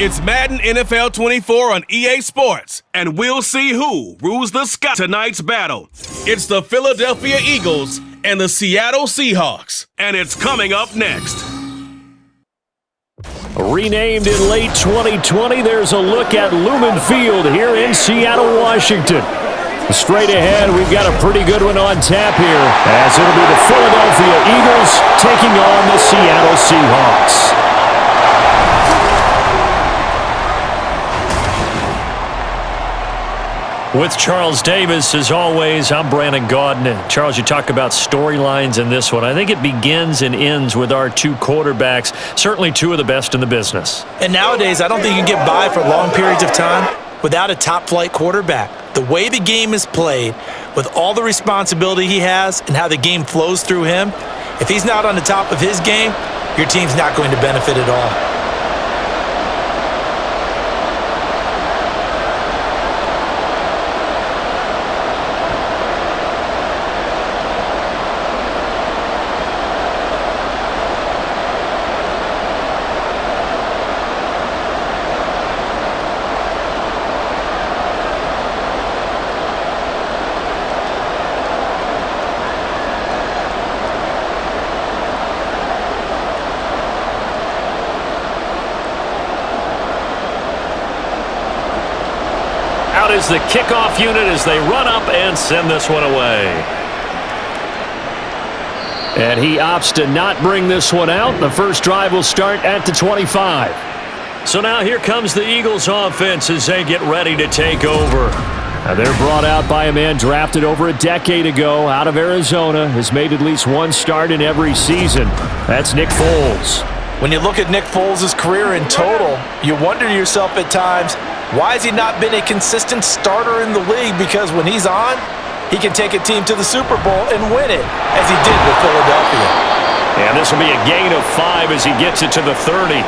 It's Madden NFL 24 on EA Sports, and we'll see who rules the sky tonight's battle. It's the Philadelphia Eagles and the Seattle Seahawks, and it's coming up next. Renamed in late 2020, there's a look at Lumen Field here in Seattle, Washington. Straight ahead, we've got a pretty good one on tap here, as it'll be the Philadelphia Eagles taking on the Seattle Seahawks. With Charles Davis, as always, I'm Brandon Gaudin. Charles, you talk about storylines in this one. I think it begins and ends with our two quarterbacks, certainly two of the best in the business. And nowadays, I don't think you can get by for long periods of time without a top-flight quarterback. The way the game is played, with all the responsibility he has and how the game flows through him, if he's not on the top of his game, your team's not going to benefit at all. Is the kickoff unit as they run up and send this one away. And he opts to not bring this one out. The first drive will start at the 25. So now here comes the Eagles offense as they get ready to take over. Now they're brought out by a man drafted over a decade ago out of Arizona, has made at least one start in every season. That's Nick Foles. When you look at Nick Foles' career in total, you wonder to yourself at times, why has he not been a consistent starter in the league? Because when he's on, he can take a team to the Super Bowl and win it, as he did with Philadelphia. And this will be a gain of 5 as he gets it to the 30.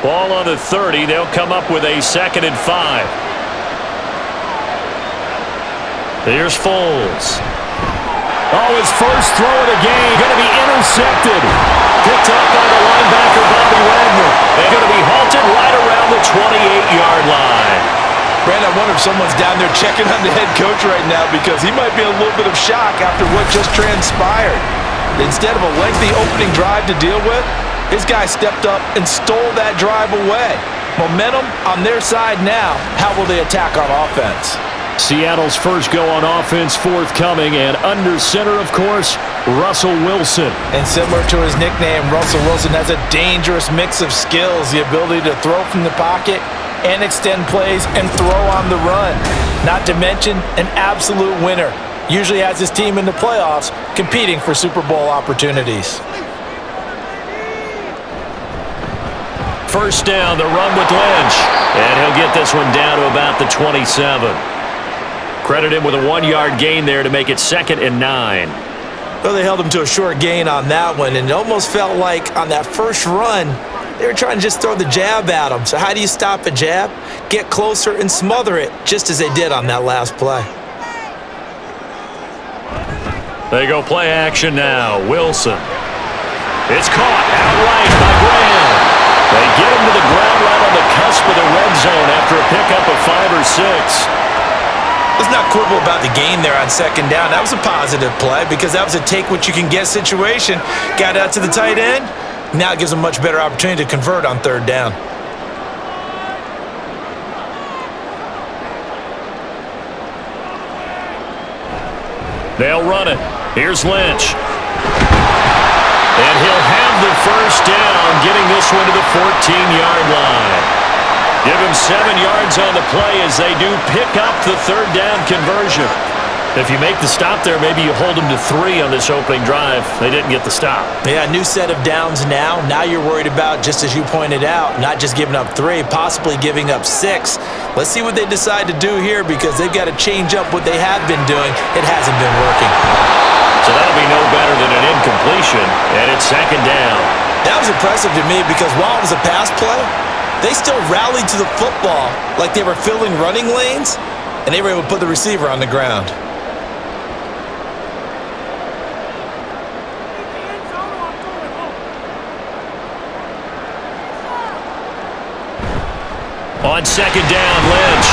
Ball on the 30. They'll come up with a 2nd and 5. Here's Foles. Oh, his first throw of the game. Going to be intercepted. Picked up by the linebacker, Bobby Wagner. They're going to be halted right around the 28-yard line. Brandon, I wonder if someone's down there checking on the head coach right now because he might be in a little bit of shock after what just transpired. Instead of a lengthy opening drive to deal with, his guy stepped up and stole that drive away. Momentum on their side now. How will they attack on offense? Seattle's first go on offense forthcoming, and under center, of course, Russell Wilson. And similar to his nickname, Russell Wilson has a dangerous mix of skills, the ability to throw from the pocket and extend plays and throw on the run. Not to mention an absolute winner. Usually has his team in the playoffs competing for Super Bowl opportunities. First down, the run with Lynch. And he'll get this one down to about the 27. Credit him with a 1-yard gain there to make it 2nd and 9. Well, they held him to a short gain on that one, and it almost felt like on that first run, they were trying to just throw the jab at him. So how do you stop a jab? Get closer and smother it, just as they did on that last play. They go play action now. Wilson. It's caught outright by Graham. They get him to the ground right on the cusp of the red zone after a pickup of 5 or 6. Let's not quibble about the gain there on 2nd down. That was a positive play because that was a take-what-you-can-get situation. Got out to the tight end. Now it gives them a much better opportunity to convert on 3rd down. They'll run it. Here's Lynch. And he'll have the first down, getting this one to the 14-yard line. Give him 7 yards on the play as they do pick up the 3rd down conversion. If you make the stop there, maybe you hold them to 3 on this opening drive. They didn't get the stop. Yeah, new set of downs now. Now you're worried about, just as you pointed out, not just giving up 3, possibly giving up 6. Let's see what they decide to do here because they've got to change up what they have been doing. It hasn't been working. So that'll be no better than an incompletion, and it's 2nd down. That was impressive to me because while it was a pass play, they still rallied to the football like they were filling running lanes and they were able to put the receiver on the ground. On second down, Lynch.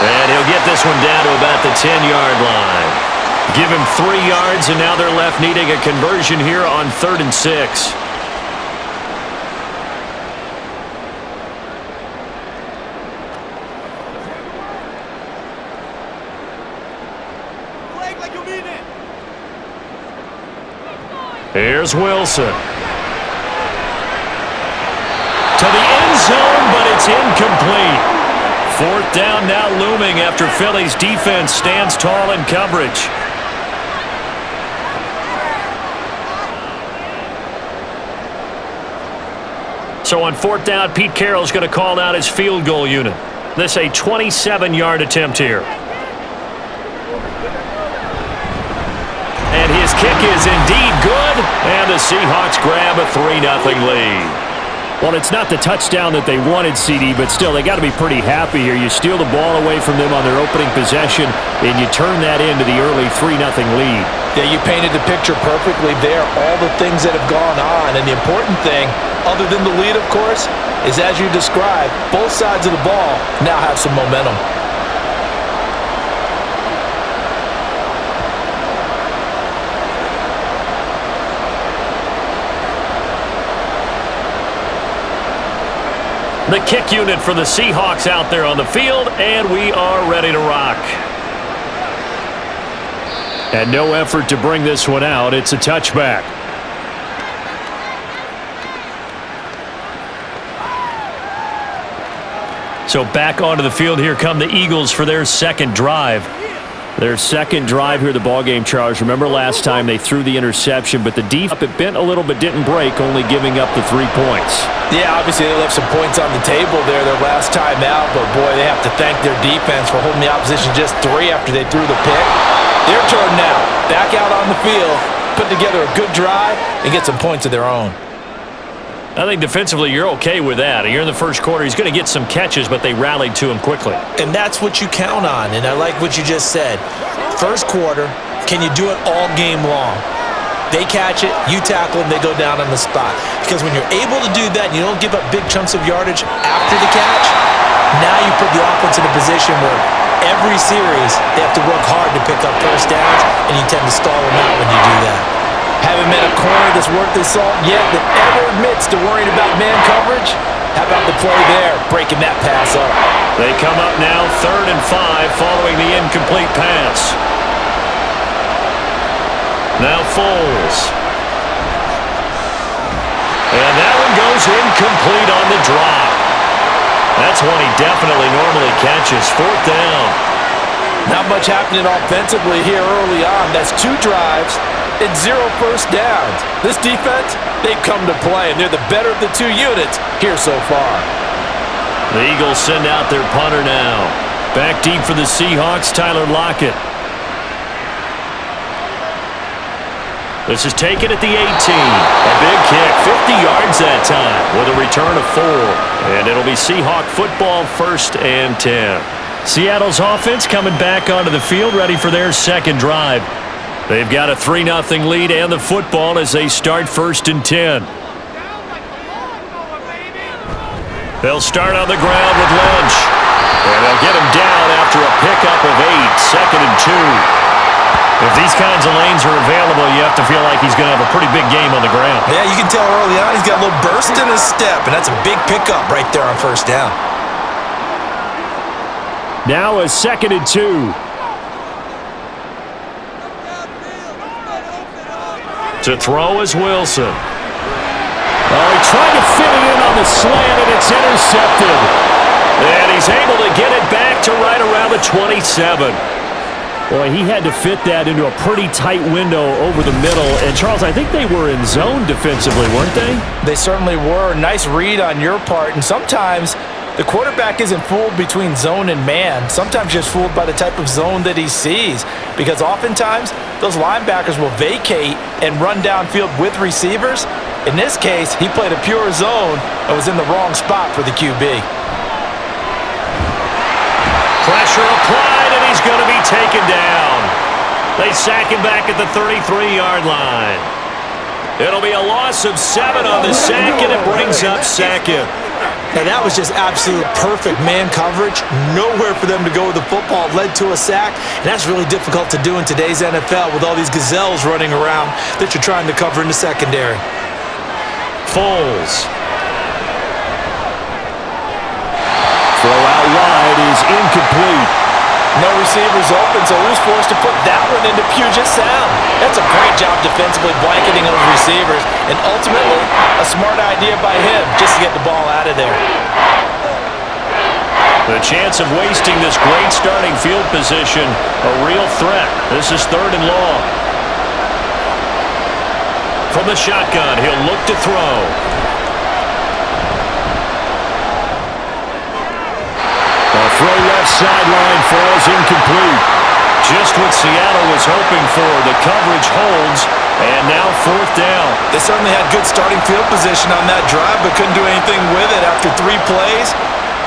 And he'll get this one down to about the 10-yard line. Give him 3 yards, and now they're left needing a conversion here on 3rd and 6. Here's Wilson. To the end zone, but it's incomplete. 4th down now looming after Philly's defense stands tall in coverage. So on 4th down, Pete Carroll's going to call out his field goal unit. This a 27-yard attempt here. And his kick is indeed good, and the Seahawks grab a 3-0 lead. Well, it's not the touchdown that they wanted, CD, but still, they got to be pretty happy here. You steal the ball away from them on their opening possession, and you turn that into the early 3-0 lead. Yeah, you painted the picture perfectly there, all the things that have gone on. And the important thing, other than the lead, of course, is as you described, both sides of the ball now have some momentum. The kick unit for the Seahawks out there on the field, and we are ready to rock. And no effort to bring this one out. It's a touchback. So back onto the field, here come the Eagles for their second drive. Their second drive here, the ballgame, Charles. Remember last time they threw the interception, but the defense it bent a little but didn't break, only giving up the 3 points. Yeah, obviously they left some points on the table there their last time out, but boy, they have to thank their defense for holding the opposition just 3 after they threw the pick. Their turn now, back out on the field, put together a good drive, and get some points of their own. I think defensively you're okay with that. You're in the first quarter. He's going to get some catches, but they rallied to him quickly. And that's what you count on, and I like what you just said. First quarter, can you do it all game long? They catch it, you tackle them, they go down on the spot. Because when you're able to do that and you don't give up big chunks of yardage after the catch, now you put the offense in a position where every series they have to work hard to pick up first downs, and you tend to stall them out when you do that. Haven't met a corner that's worth his salt yet that ever admits to worrying about man coverage? How about the play there, breaking that pass up? They come up now 3rd and 5 following the incomplete pass. Now Foles. And that one goes incomplete on the drop. That's one he definitely normally catches. 4th down. Not much happening offensively here early on. That's 2 drives and 0 first downs. This defense, they've come to play, and they're the better of the 2 units here so far. The Eagles send out their punter now. Back deep for the Seahawks, Tyler Lockett. This is taken at the 18. A big kick, 50 yards that time with a return of 4. And it'll be Seahawk football, 1st and 10. Seattle's offense coming back onto the field, ready for their second drive. They've got a 3-0 lead and the football as they start 1st and 10. They'll start on the ground with Lynch. And they'll get him down after a pickup of 8, 2nd and 2. If these kinds of lanes are available, you have to feel like he's going to have a pretty big game on the ground. Yeah, you can tell early on he's got a little burst in his step, and that's a big pickup right there on 1st down. Now a 2nd and 2. To throw is Wilson. Oh, he tried to fit it in on the slant, and it's intercepted. And he's able to get it back to right around the 27. Boy, he had to fit that into a pretty tight window over the middle. And, Charles, I think they were in zone defensively, weren't they? They certainly were. Nice read on your part. And sometimes the quarterback isn't fooled between zone and man. Sometimes just fooled by the type of zone that he sees. Because oftentimes, those linebackers will vacate and run downfield with receivers. In this case, he played a pure zone and was in the wrong spot for the QB. Crash Pressure applied, and he's going to be taken down. They sack him back at the 33-yard line. It'll be a loss of 7 on the sack, and it brings up second. And that was just absolute perfect man coverage. Nowhere for them to go with the football. Led to a sack, and that's really difficult to do in today's NFL with all these gazelles running around that you're trying to cover in the secondary. Foles. Throw out wide is incomplete. No receivers open, so Lou's forced to put that one into Puget Sound. That's a great job defensively blanketing those receivers, and ultimately a smart idea by him just to get the ball out of there. The chance of wasting this great starting field position, a real threat. This is 3rd and long. From the shotgun, he'll look to throw. A throw left sideline falls incomplete. Just what Seattle was hoping for. The coverage holds, and now 4th down. They certainly had good starting field position on that drive, but couldn't do anything with it after 3 plays.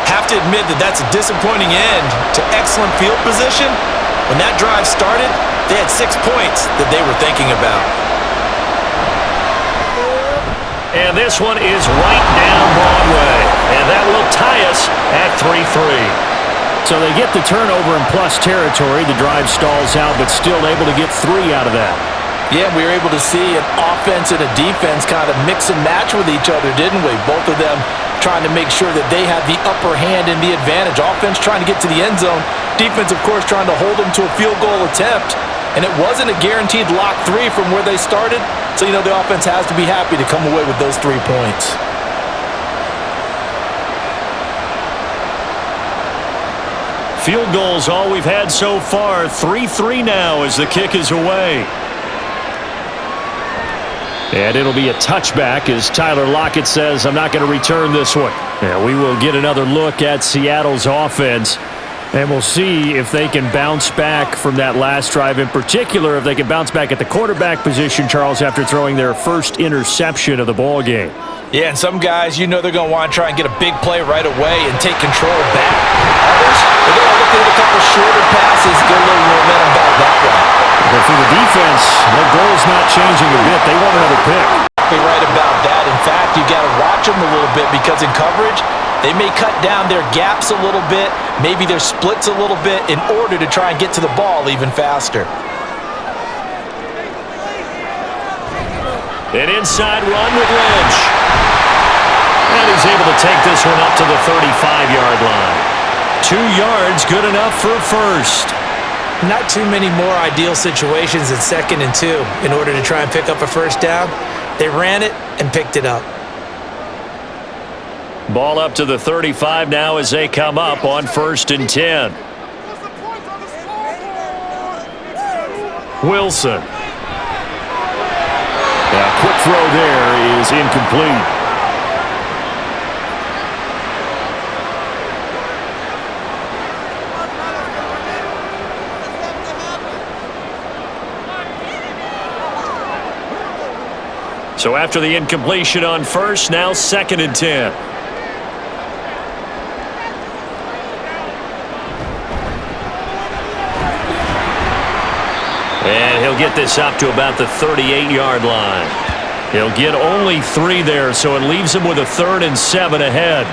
Have to admit that that's a disappointing end to excellent field position. When that drive started, they had 6 points that they were thinking about. And this one is right down Broadway. And that will tie us at 3-3. So they get the turnover in plus territory. The drive stalls out, but still able to get 3 out of that. Yeah, we were able to see an offense and a defense kind of mix and match with each other, didn't we? Both of them trying to make sure that they had the upper hand and the advantage. Offense trying to get to the end zone. Defense, of course, trying to hold them to a field goal attempt. And it wasn't a guaranteed lock 3 from where they started. So, the offense has to be happy to come away with those 3 points. Field goals all we've had so far. 3-3 now as the kick is away. And it'll be a touchback as Tyler Lockett says, I'm not going to return this one. And we will get another look at Seattle's offense. And we'll see if they can bounce back from that last drive. In particular, if they can bounce back at the quarterback position, Charles, after throwing their first interception of the ball game. Yeah, and some guys, they're going to want to try and get a big play right away and take control back. Others, they're going to look at a couple shorter passes, get a little momentum back that way. But for the defense, their goal is not changing a bit. They want another pick. They're right about that. In fact, you got to watch them a little bit because in coverage, they may cut down their gaps a little bit, maybe their splits a little bit in order to try and get to the ball even faster. An inside run with Lynch. And he's able to take this one up to the 35-yard line. 2 yards, good enough for a first. Not too many more ideal situations in 2nd and 2 in order to try and pick up a first down. They ran it and picked it up. Ball up to the 35 now as they come up on 1st and 10. Wilson. A quick throw there is incomplete. So after the incompletion on 1st, now 2nd and 10. And he'll get this up to about the 38-yard line. He'll get only 3 there, so it leaves him with a 3rd and 7 ahead.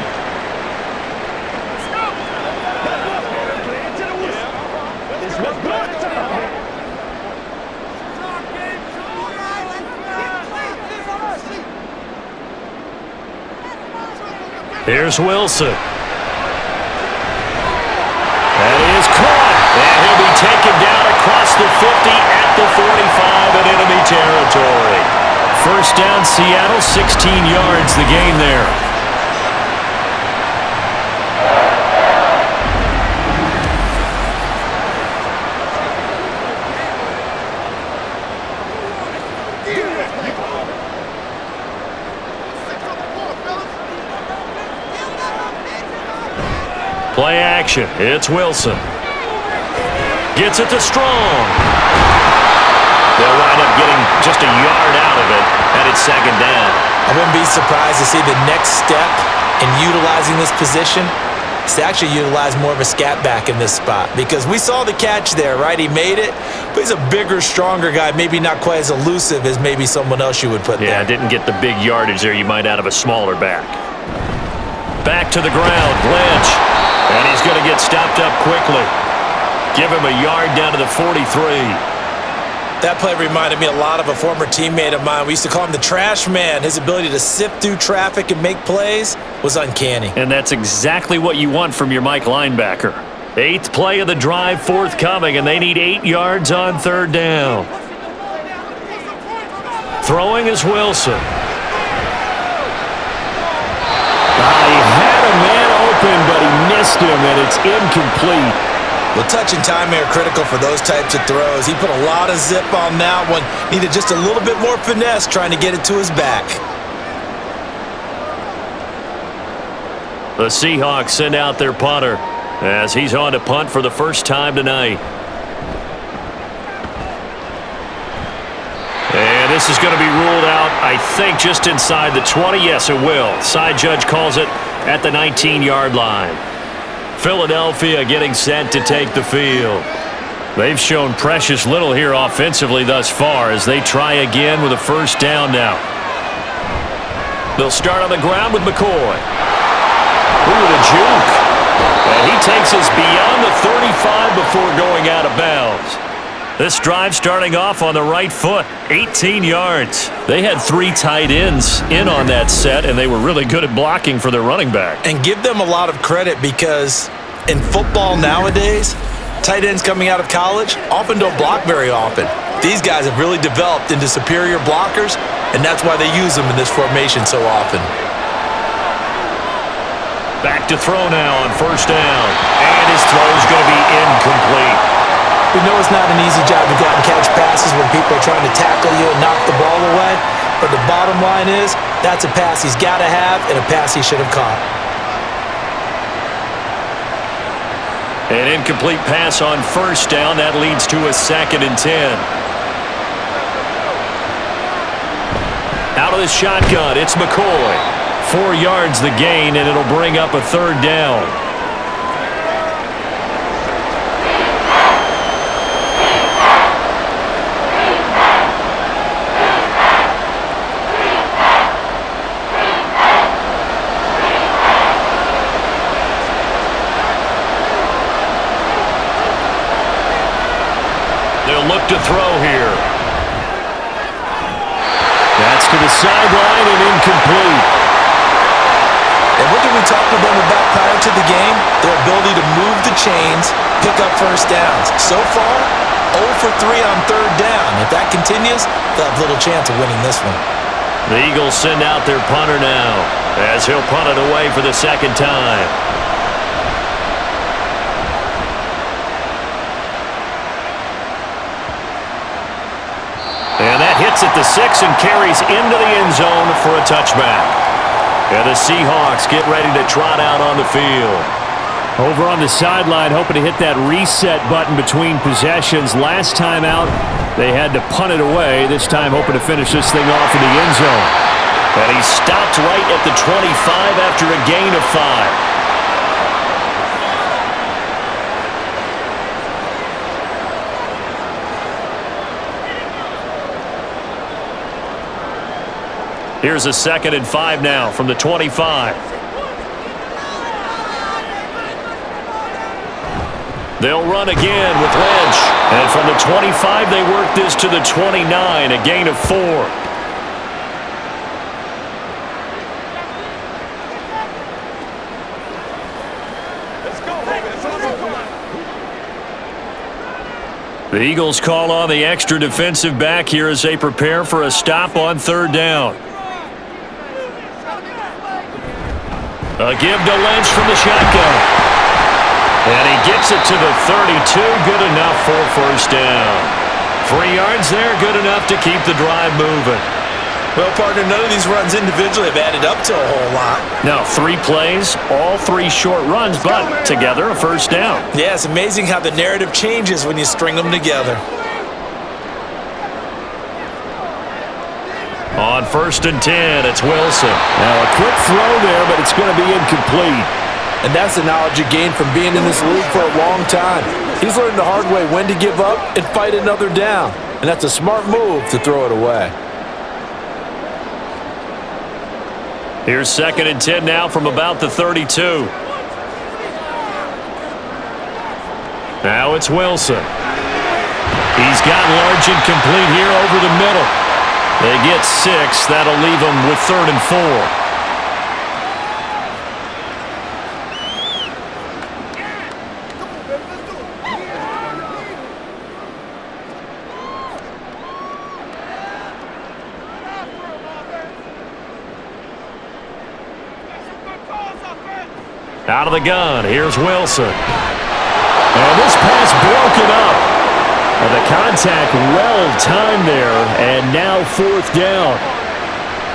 Here's Wilson. That is caught. And he'll be taken down across the 50 at the 45 in enemy territory. First down, Seattle, 16 yards the gain there. Play action. It's Wilson. Gets it to Strong. They'll wind up getting just a yard out of it, and it's 2nd down. I wouldn't be surprised to see the next step in utilizing this position is to actually utilize more of a scat back in this spot, because we saw the catch there, right? He made it, but he's a bigger, stronger guy, maybe not quite as elusive as maybe someone else you would put there. Yeah, didn't get the big yardage there you might out of a smaller back. Back to the ground, Lynch, and he's going to get stopped up quickly. Give him a yard down to the 43. That play reminded me a lot of a former teammate of mine. We used to call him the trash man. His ability to sift through traffic and make plays was uncanny. And that's exactly what you want from your Mike linebacker. 8th play of the drive forthcoming, and they need 8 yards on 3rd down. Throwing is Wilson. He had a man open, but he missed him, and it's incomplete. Well, touch and time are critical for those types of throws. He put a lot of zip on that one. Needed just a little bit more finesse trying to get it to his back. The Seahawks send out their punter as he's on to punt for the first time tonight. And this is going to be ruled out, I think, just inside the 20. Yes, it will. Side judge calls it at the 19-yard line. Philadelphia getting set to take the field. They've shown precious little here offensively thus far as they try again with a first down now. They'll start on the ground with McCoy. Ooh, the juke. And he takes us beyond the 35 before going out of bounds. This drive starting off on the right foot, 18 yards. They had 3 tight ends in on that set, and they were really good at blocking for their running back. And give them a lot of credit, because in football nowadays, tight ends coming out of college often don't block very often. These guys have really developed into superior blockers, and that's why they use them in this formation so often. Back to throw now on first down. And his throw is going to be incomplete. We know it's not an easy job to go out and catch passes when people are trying to tackle you and knock the ball away. But the bottom line is, that's a pass he's got to have and a pass he should have caught. An incomplete pass on first down. That leads to a 2nd and 10. Out of the shotgun, it's McCoy. 4 yards the gain, and it'll bring up a 3rd down. Look to throw here. That's to the sideline and incomplete. And what did we talk with them about prior to the game? Their ability to move the chains, pick up first downs. So far, 0 for 3 on 3rd down. If that continues, they'll have little chance of winning this one. The Eagles send out their punter now as he'll punt it away for the 2nd time. And that hits at the 6 and carries into the end zone for a touchback. And the Seahawks get ready to trot out on the field. Over on the sideline, hoping to hit that reset button between possessions. Last time out, they had to punt it away. This time, hoping to finish this thing off in the end zone. And he stopped right at the 25 after a gain of 5. Here's a 2nd and 5 now from the 25. They'll run again with Lynch. And from the 25, they work this to the 29, a gain of 4. The Eagles call on the extra defensive back here as they prepare for a stop on 3rd down. A give to Lynch from the shotgun. And he gets it to the 32. Good enough for first down. 3 yards there, good enough to keep the drive moving. Well, partner, none of these runs individually have added up to a whole lot. Now, 3 plays, all 3 short runs, but together a first down. Yeah, it's amazing how the narrative changes when you string them together. On 1st and 10, it's Wilson. Now a quick throw there, but it's going to be incomplete. And that's the knowledge you gain from being in this league for a long time. He's learned the hard way when to give up and fight another down. And that's a smart move to throw it away. Here's 2nd and 10 now from about the 32. Now it's Wilson. He's got large and complete here over the middle. They get 6. That'll leave them with 3rd and 4. Out of the gun, here's Wilson. And this pass broken up. And the contact well-timed there, and now 4th down.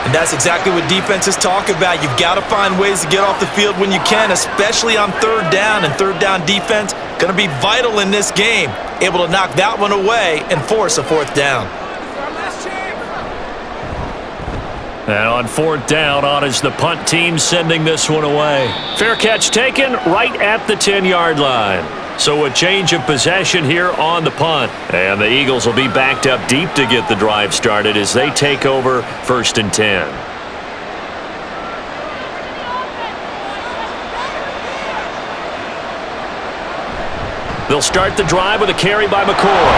And that's exactly what defenses talk about. You've got to find ways to get off the field when you can, especially on 3rd down. And 3rd down defense going to be vital in this game. Able to knock that one away and force a 4th down. And on 4th down, on is the punt team sending this one away. Fair catch taken right at the 10-yard line. So a change of possession here on the punt. And the Eagles will be backed up deep to get the drive started as they take over 1st and 10. They'll start the drive with a carry by McCoy.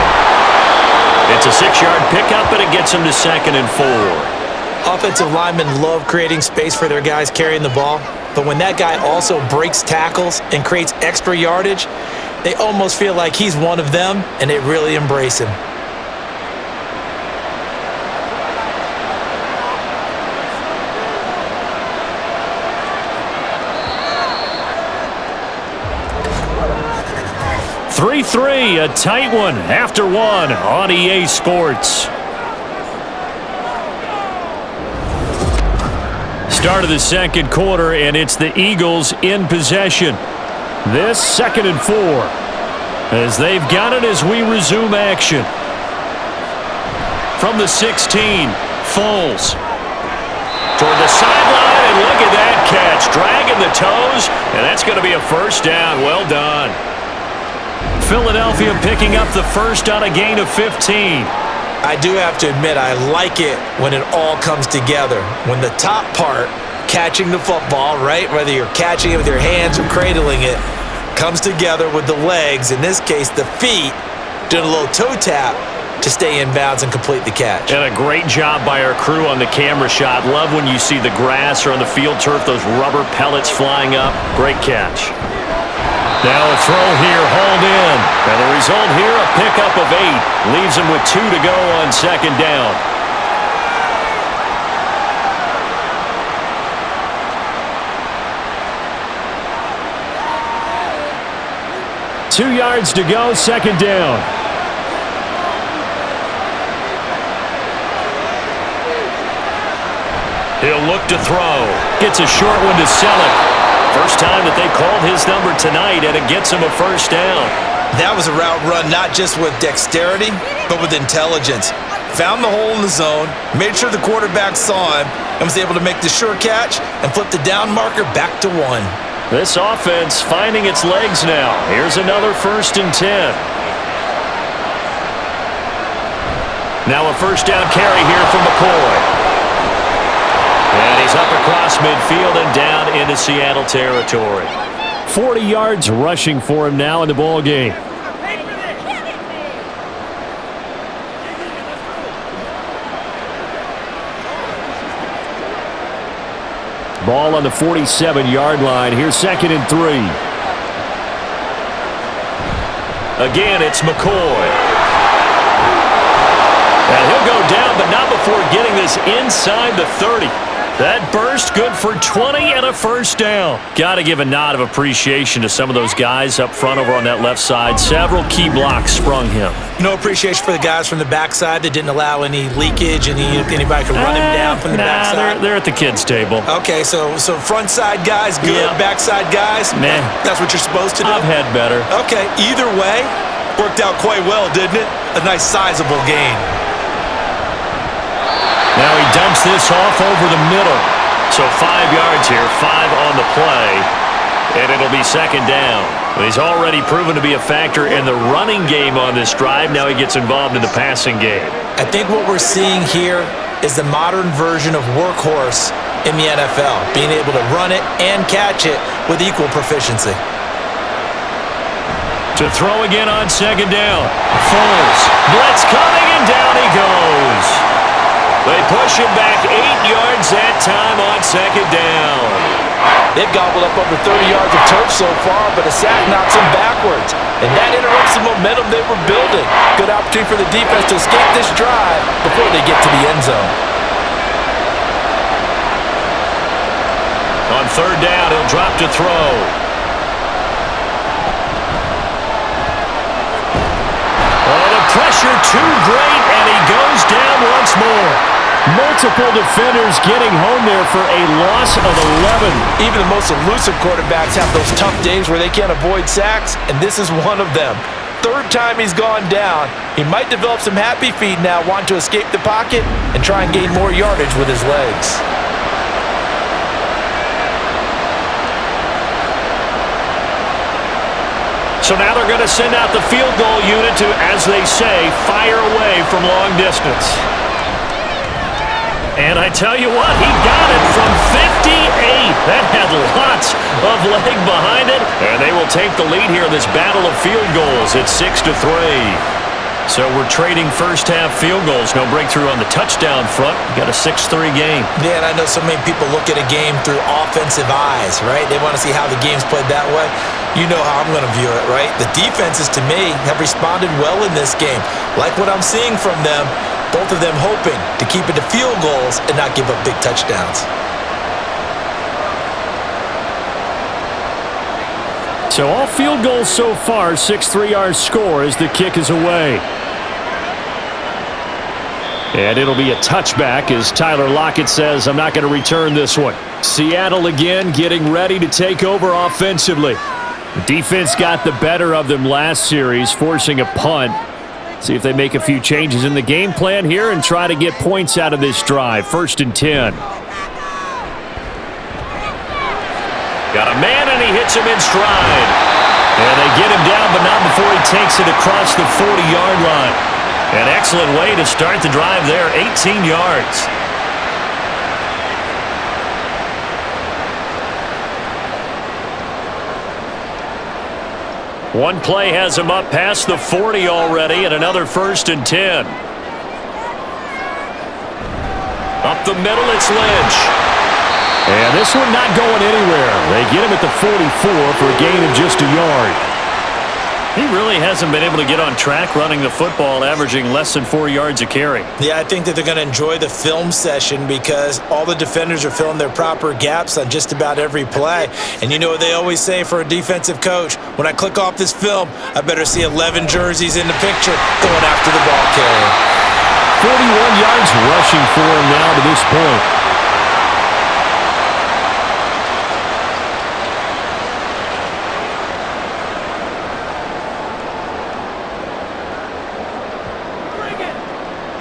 It's a 6-yard pickup, and it gets them to 2nd and 4. Offensive linemen love creating space for their guys carrying the ball, but when that guy also breaks tackles and creates extra yardage, they almost feel like he's one of them, and they really embrace him. (3-3), a tight one after one on EA Sports. Start of the 2nd quarter, and it's the Eagles in possession. This 2nd and 4 as they've got it as we resume action. From the 16, Foles. Toward the sideline, and look at that catch. Dragging the toes, and that's going to be a 1st down. Well done. Philadelphia picking up the 1st on a gain of 15. I do have to admit, I like it when it all comes together. When the top part, catching the football, right, whether you're catching it with your hands or cradling it, comes together with the legs, in this case the feet, doing a little toe tap to stay in bounds and complete the catch. And a great job by our crew on the camera shot. Love when you see the grass or on the field turf, those rubber pellets flying up. Great catch. Now a throw here, hauled in. And the result here, a pickup of 8. Leaves him with 2 to go on 2nd down. Two yards to go, 2nd down. He'll look to throw. Gets a short one to Selleck. First time that they've called his number tonight, and it gets him a 1st down. That was a route run not just with dexterity, but with intelligence. Found the hole in the zone, made sure the quarterback saw him, and was able to make the sure catch and flip the down marker back to 1. This offense finding its legs now. Here's another 1st and 10. Now a 1st down carry here from McCoy. And he's up across midfield and down into Seattle territory. 40 yards rushing for him now in the ball game. Ball on the 47-yard line. Here's 2nd and 3. Again, it's McCoy. And he'll go down, but not before getting this inside the 30. That burst good for 20 and a 1st down. Got to give a nod of appreciation to some of those guys up front over on that left side. Several key blocks sprung him. No appreciation for the guys from the backside that didn't allow any leakage and anybody could run him down from the backside. They're at the kids' table. Okay, so front side guys good, Yeah. backside guys, Nah. that's what you're supposed to do? I've had better. Okay, either way, worked out quite well, didn't it? A nice sizable gain. Now he dumps this off over the middle. So 5 yards here, 5 on the play. And it'll it'll be second down. He's already proven to be a factor in the running game on this drive. Now he gets involved in the passing game. I think what we're seeing here is the modern version of workhorse in the NFL, being able to run it and catch it with equal proficiency. To throw again on second down. Foles. Blitz coming, and down he goes. They push him back 8 yards that time on second down. They've gobbled up over 30 yards of turf so far, but a sack knocks them backwards. And that interrupts the momentum they were building. Good opportunity for the defense to escape this drive before they get to the end zone. On third down, he'll drop to throw. Oh, the pressure too great, and he goes down once more. Multiple defenders getting home there for a loss of 11. Even the most elusive quarterbacks have those tough days where they can't avoid sacks, and this is one of them. Third time he's gone down. He might develop some happy feet now, wanting to escape the pocket and try and gain more yardage with his legs. So now they're going to send out the field goal unit to, as they say, fire away from long distance. And I tell you what, he got it from 58. That had lots of leg behind it. And they will take the lead here in this battle of field goals. It's 6-3. So we're trading first-half field goals. No breakthrough on the touchdown front. We got a 6-3 game. Yeah, and I know so many people look at a game through offensive eyes, right? They want to see how the game's played that way. You know how I'm going to view it, right? The defenses, to me, have responded well in this game. Like what I'm seeing from them. Both of them hoping to keep it to field goals and not give up big touchdowns. So all field goals so far, 6-3 our score as the kick is away. And it'll be a touchback as Tyler Lockett says, I'm not going to return this one. Seattle again getting ready to take over offensively. The defense got the better of them last series, forcing a punt. See if they make a few changes in the game plan here and try to get points out of this drive. 1st and 10. Got a man, and he hits him in stride. And they get him down, but not before he takes it across the 40-yard line. An excellent way to start the drive there, 18 yards. One play has him up past the 40 already, and another 1st and 10. Up the middle, it's Lynch. And this one not going anywhere. They get him at the 44 for a gain of just a yard. He really hasn't been able to get on track running the football, averaging less than 4 yards a carry. Yeah, I think that they're going to enjoy the film session because all the defenders are filling their proper gaps on just about every play. And you know what they always say for a defensive coach? When I click off this film, I better see 11 jerseys in the picture going after the ball carrier. 41 yards rushing for him now to this point.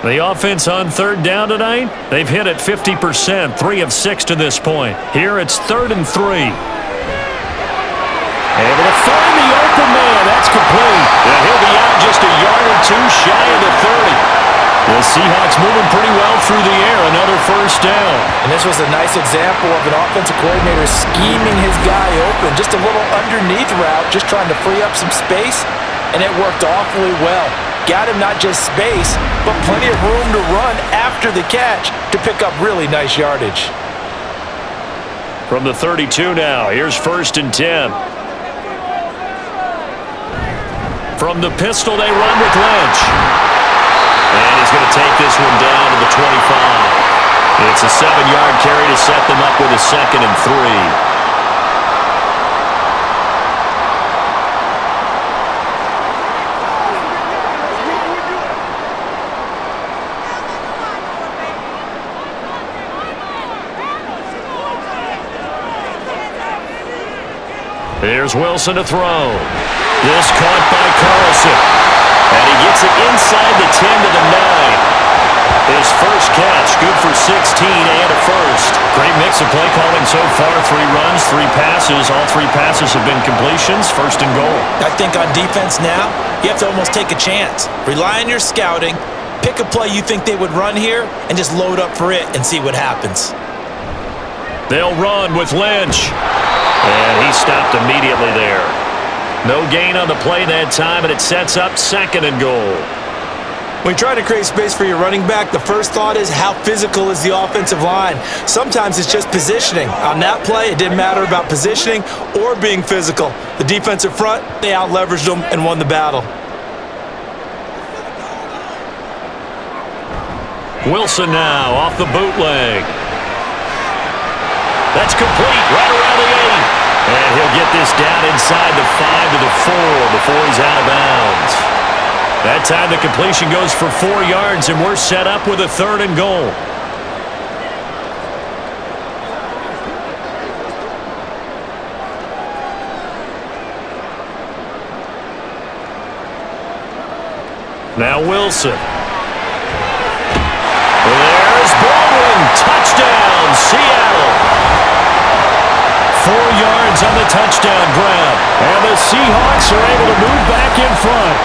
The offense on third down tonight, they've hit it 50%, 3 of 6 to this point. Here it's 3rd and 3. Able to find the open man. That's complete. And he'll be out just a yard or two shy of the 30. The Seahawks moving pretty well through the air. Another 1st down. And this was a nice example of an offensive coordinator scheming his guy open. Just a little underneath route, just trying to free up some space. And it worked awfully well. Got him not just space, but plenty of room to run after the catch to pick up really nice yardage. From the 32 now, here's 1st and 10. From the pistol, they run with Lynch. And he's going to take this one down to the 25. It's a 7-yard carry to set them up with a 2nd and 3. Here's Wilson to throw. This caught by Carlson. And he gets it inside the 10 to the 9. His first catch, good for 16 and a first. Great mix of play calling so far. 3 runs, 3 passes. All 3 passes have been completions. First and goal. I think on defense now, you have to almost take a chance. Rely on your scouting. Pick a play you think they would run here and just load up for it and see what happens. They'll run with Lynch. And he stopped immediately there. No gain on the play that time, and it sets up second and goal. When you try to create space for your running back, the first thought is how physical is the offensive line. Sometimes it's just positioning. On that play, it didn't matter about positioning or being physical. The defensive front, they out-leveraged them and won the battle. Wilson now off the bootleg. That's complete right around the 8. And he'll get this down inside the 5 to the 4 before he's out of bounds. That time the completion goes for 4 yards, and we're set up with a third and goal. Now Wilson. There's Baldwin. Touchdown, Seattle. 4 yards on the touchdown grab. And the Seahawks are able to move back in front.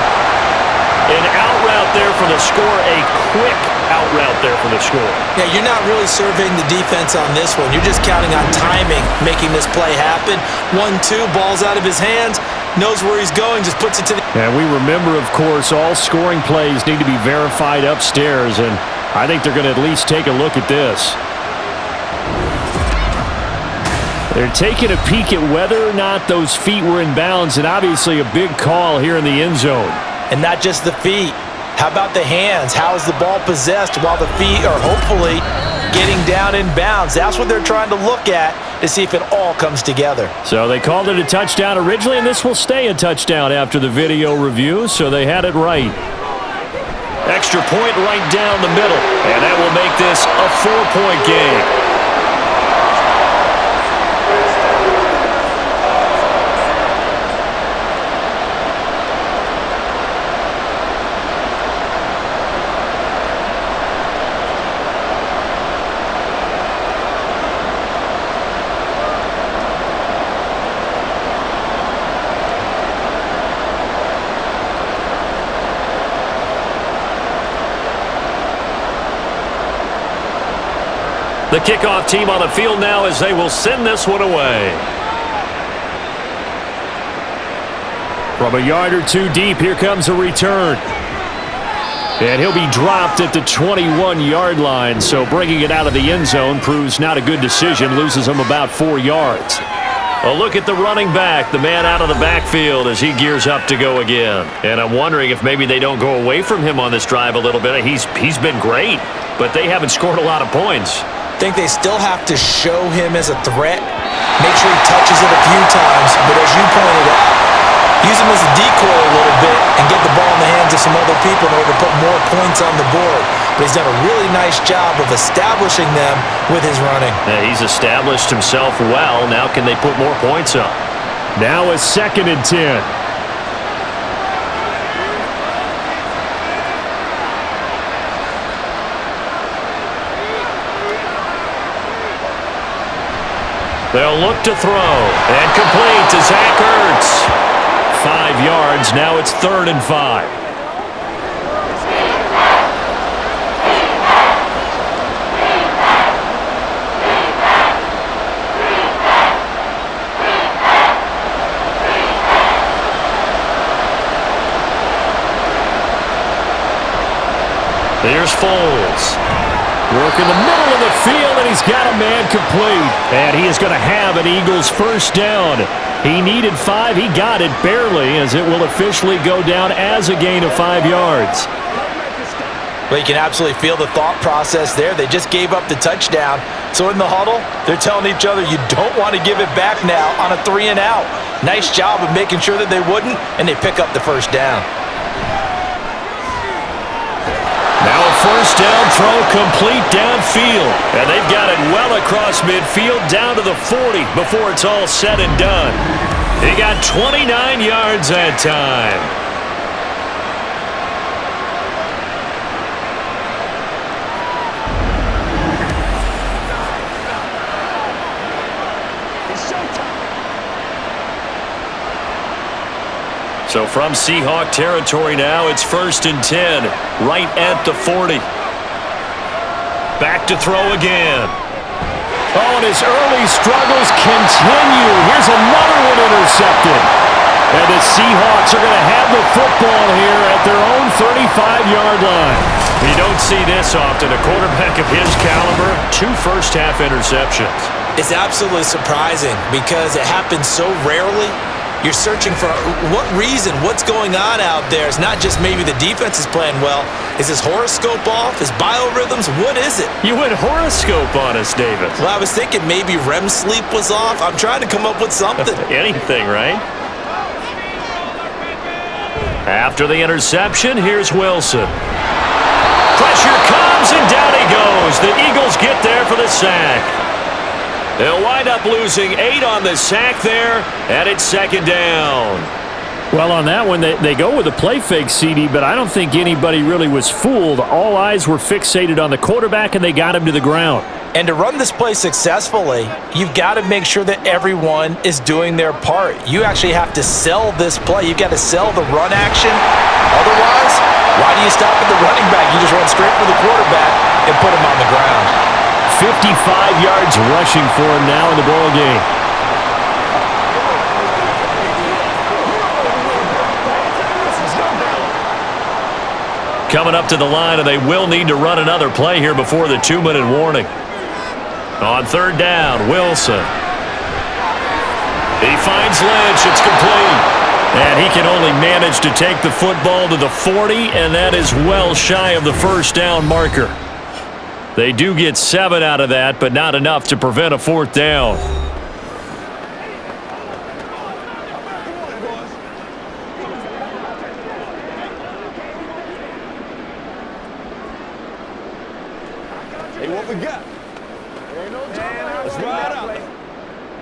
An out route there for the score. A quick out route there for the score. Yeah, you're not really surveying the defense on this one. You're just counting on timing, making this play happen. 1-2, ball's out of his hands. Knows where he's going, just puts it to the... And we remember, of course, all scoring plays need to be verified upstairs, and I think they're going to at least take a look at this. They're taking a peek at whether or not those feet were in bounds, and obviously a big call here in the end zone. And not just the feet. How about the hands? How is the ball possessed while the feet are hopefully getting down in bounds? That's what they're trying to look at to see if it all comes together. So they called it a touchdown originally, and this will stay a touchdown after the video review, so they had it right. Extra point right down the middle, and that will make this a 4-point game. The kickoff team on the field now as they will send this one away. From a yard or 2 deep, here comes a return. And he'll be dropped at the 21-yard line, so bringing it out of the end zone proves not a good decision, loses him about 4 yards. A look at the running back, the man out of the backfield as he gears up to go again. And I'm wondering if maybe they don't go away from him on this drive a little bit. He's been great, but they haven't scored a lot of points. I think they still have to show him as a threat. Make sure he touches it a few times, but as you pointed out, use him as a decoy a little bit and get the ball in the hands of some other people in order to put more points on the board. But he's done a really nice job of establishing them with his running. Yeah, he's established himself well. Now can they put more points up? Now a 2nd and 10. They'll look to throw. And complete to Zach Ertz. 5 yards. Now it's 3rd and 5. Here's Foles. Work in the middle of the field, and he's got a man complete. And he is going to have an Eagles first down. He needed 5. He got it barely, as it will officially go down as a gain of 5 yards. Well, you can absolutely feel the thought process there. They just gave up the touchdown. So in the huddle, they're telling each other, you don't want to give it back now on a 3 and out. Nice job of making sure that they wouldn't, and they pick up the first down. Now a first down throw complete downfield. And they've got it well across midfield down to the 40 before it's all said and done. He got 29 yards that time. So from Seahawk territory now, it's 1st and 10, right at the 40. Back to throw again. Oh, and his early struggles continue. Here's another one intercepted. And the Seahawks are going to have the football here at their own 35-yard line. You don't see this often. A quarterback of his caliber, 2 first-half interceptions. It's absolutely surprising because it happens so rarely. You're searching for what reason, what's going on out there. It's not just maybe the defense is playing well. Is his horoscope off? His biorhythms? What is it? You went horoscope on us, David. Well, I was thinking maybe REM sleep was off. I'm trying to come up with something. Anything, right? After the interception, here's Wilson. Pressure comes, and down he goes. The Eagles get there for the sack. They'll wind up losing 8 on the sack there, and it's 2nd down. Well, on that one, they go with a play fake, CD, but I don't think anybody really was fooled. All eyes were fixated on the quarterback, and they got him to the ground. And to run this play successfully, you've got to make sure that everyone is doing their part. You actually have to sell this play. You've got to sell the run action. Otherwise, why do you stop at the running back? You just run straight for the quarterback and put him on the ground. 55 yards rushing for him now in the ball game. Coming up to the line, and they will need to run another play here before the 2-minute warning. On 3rd down, Wilson. He finds Lynch. It's complete. And he can only manage to take the football to the 40, and that is well shy of the 1st down marker. They do get 7 out of that, but not enough to prevent a 4th down.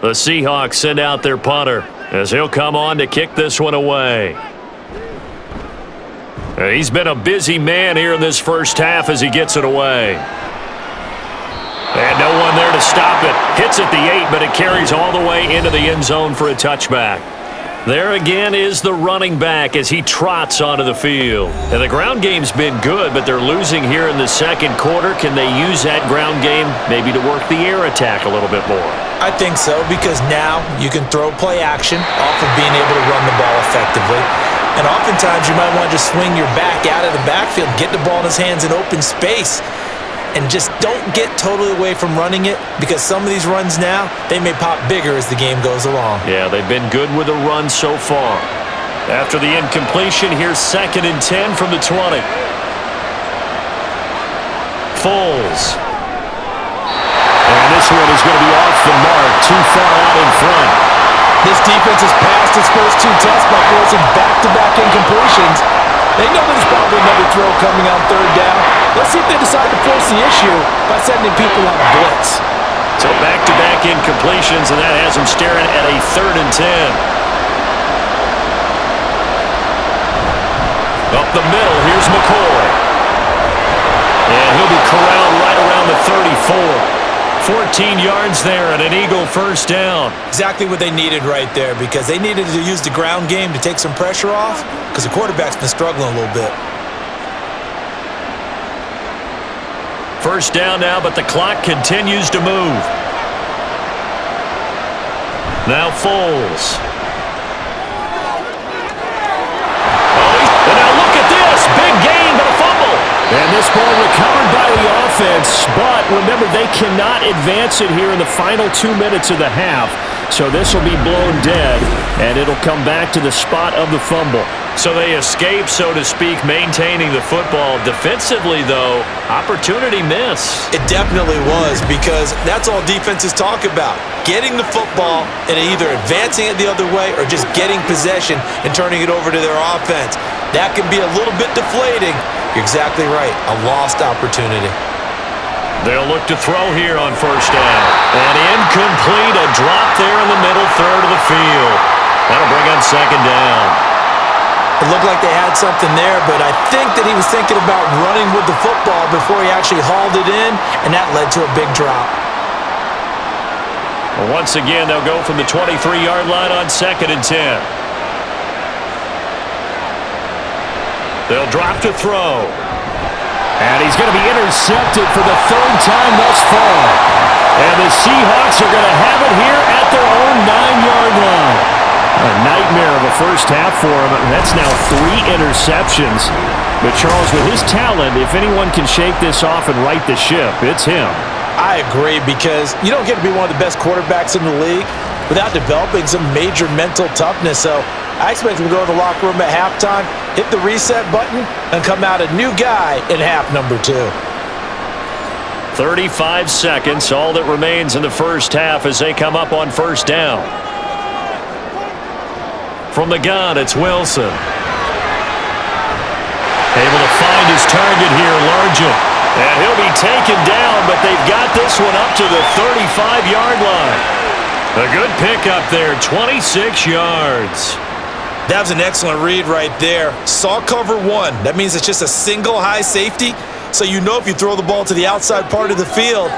The Seahawks send out their punter as he'll come on to kick this one away. He's been a busy man here in this first half as he gets it away. And no one there to stop it. Hits at the 8, but it carries all the way into the end zone for a touchback. There again is the running back as he trots onto the field. And the ground game's been good, but they're losing here in the 2nd quarter. Can they use that ground game maybe to work the air attack a little bit more? I think so, because now you can throw play action off of being able to run the ball effectively. And oftentimes you might want to just swing your back out of the backfield, get the ball in his hands in open space, and just don't get totally away from running it, because some of these runs now, they may pop bigger as the game goes along. Yeah, they've been good with the run so far. After the incompletion, here's 2nd and 10 from the 20. Foles. And this one is going to be off the mark, too far out in front. This defense has passed its first 2 tests by forcing back-to-back incompletions. They know there's probably another throw coming on 3rd down. Let's see if they decide to force the issue by sending people on blitz. So back-to-back incompletions, and that has them staring at a 3rd and 10. Up the middle, here's McCoy. And he'll be corralled right around the 34. 14 yards there and an Eagle 1st down. Exactly what they needed right there, because they needed to use the ground game to take some pressure off, because the quarterback's been struggling a little bit. 1st down now, but the clock continues to move. Now Foles. And now look at this. Big gain, but a fumble. And this ball recovered by the offense, but remember, they cannot advance it here in the final 2 minutes of the half. So this will be blown dead, and it'll come back to the spot of the fumble. So they escape, so to speak, maintaining the football. Defensively, though, opportunity miss. It definitely was, because that's all defenses talk about. Getting the football and either advancing it the other way or just getting possession and turning it over to their offense. That can be a little bit deflating. You're exactly right. A lost opportunity. They'll look to throw here on 1st down. And incomplete, a drop there in the middle 3rd of the field. That'll bring on 2nd down. It looked like they had something there, but I think that he was thinking about running with the football before he actually hauled it in, and that led to a big drop. Well, once again, they'll go from the 23-yard line on 2nd and 10. They'll drop to throw. And he's going to be intercepted for the third time thus far. And the Seahawks are going to have it here at their own 9-yard line. A nightmare of a first half for him. That's now 3 interceptions. But Charles, with his talent, if anyone can shake this off and right the ship, it's him. I agree, because you don't get to be one of the best quarterbacks in the league without developing some major mental toughness. So I expect him to go to the locker room at halftime, hit the reset button, and come out a new guy in half number 2. 35 seconds, all that remains in the first half as they come up on first down. From the gun, it's Wilson. Able to find his target here, Largent. And he'll be taken down, but they've got this one up to the 35-yard line. A good pickup there, 26 yards. That was an excellent read right there. Saw cover 1. That means it's just a single high safety. So you know if you throw the ball to the outside part of the field,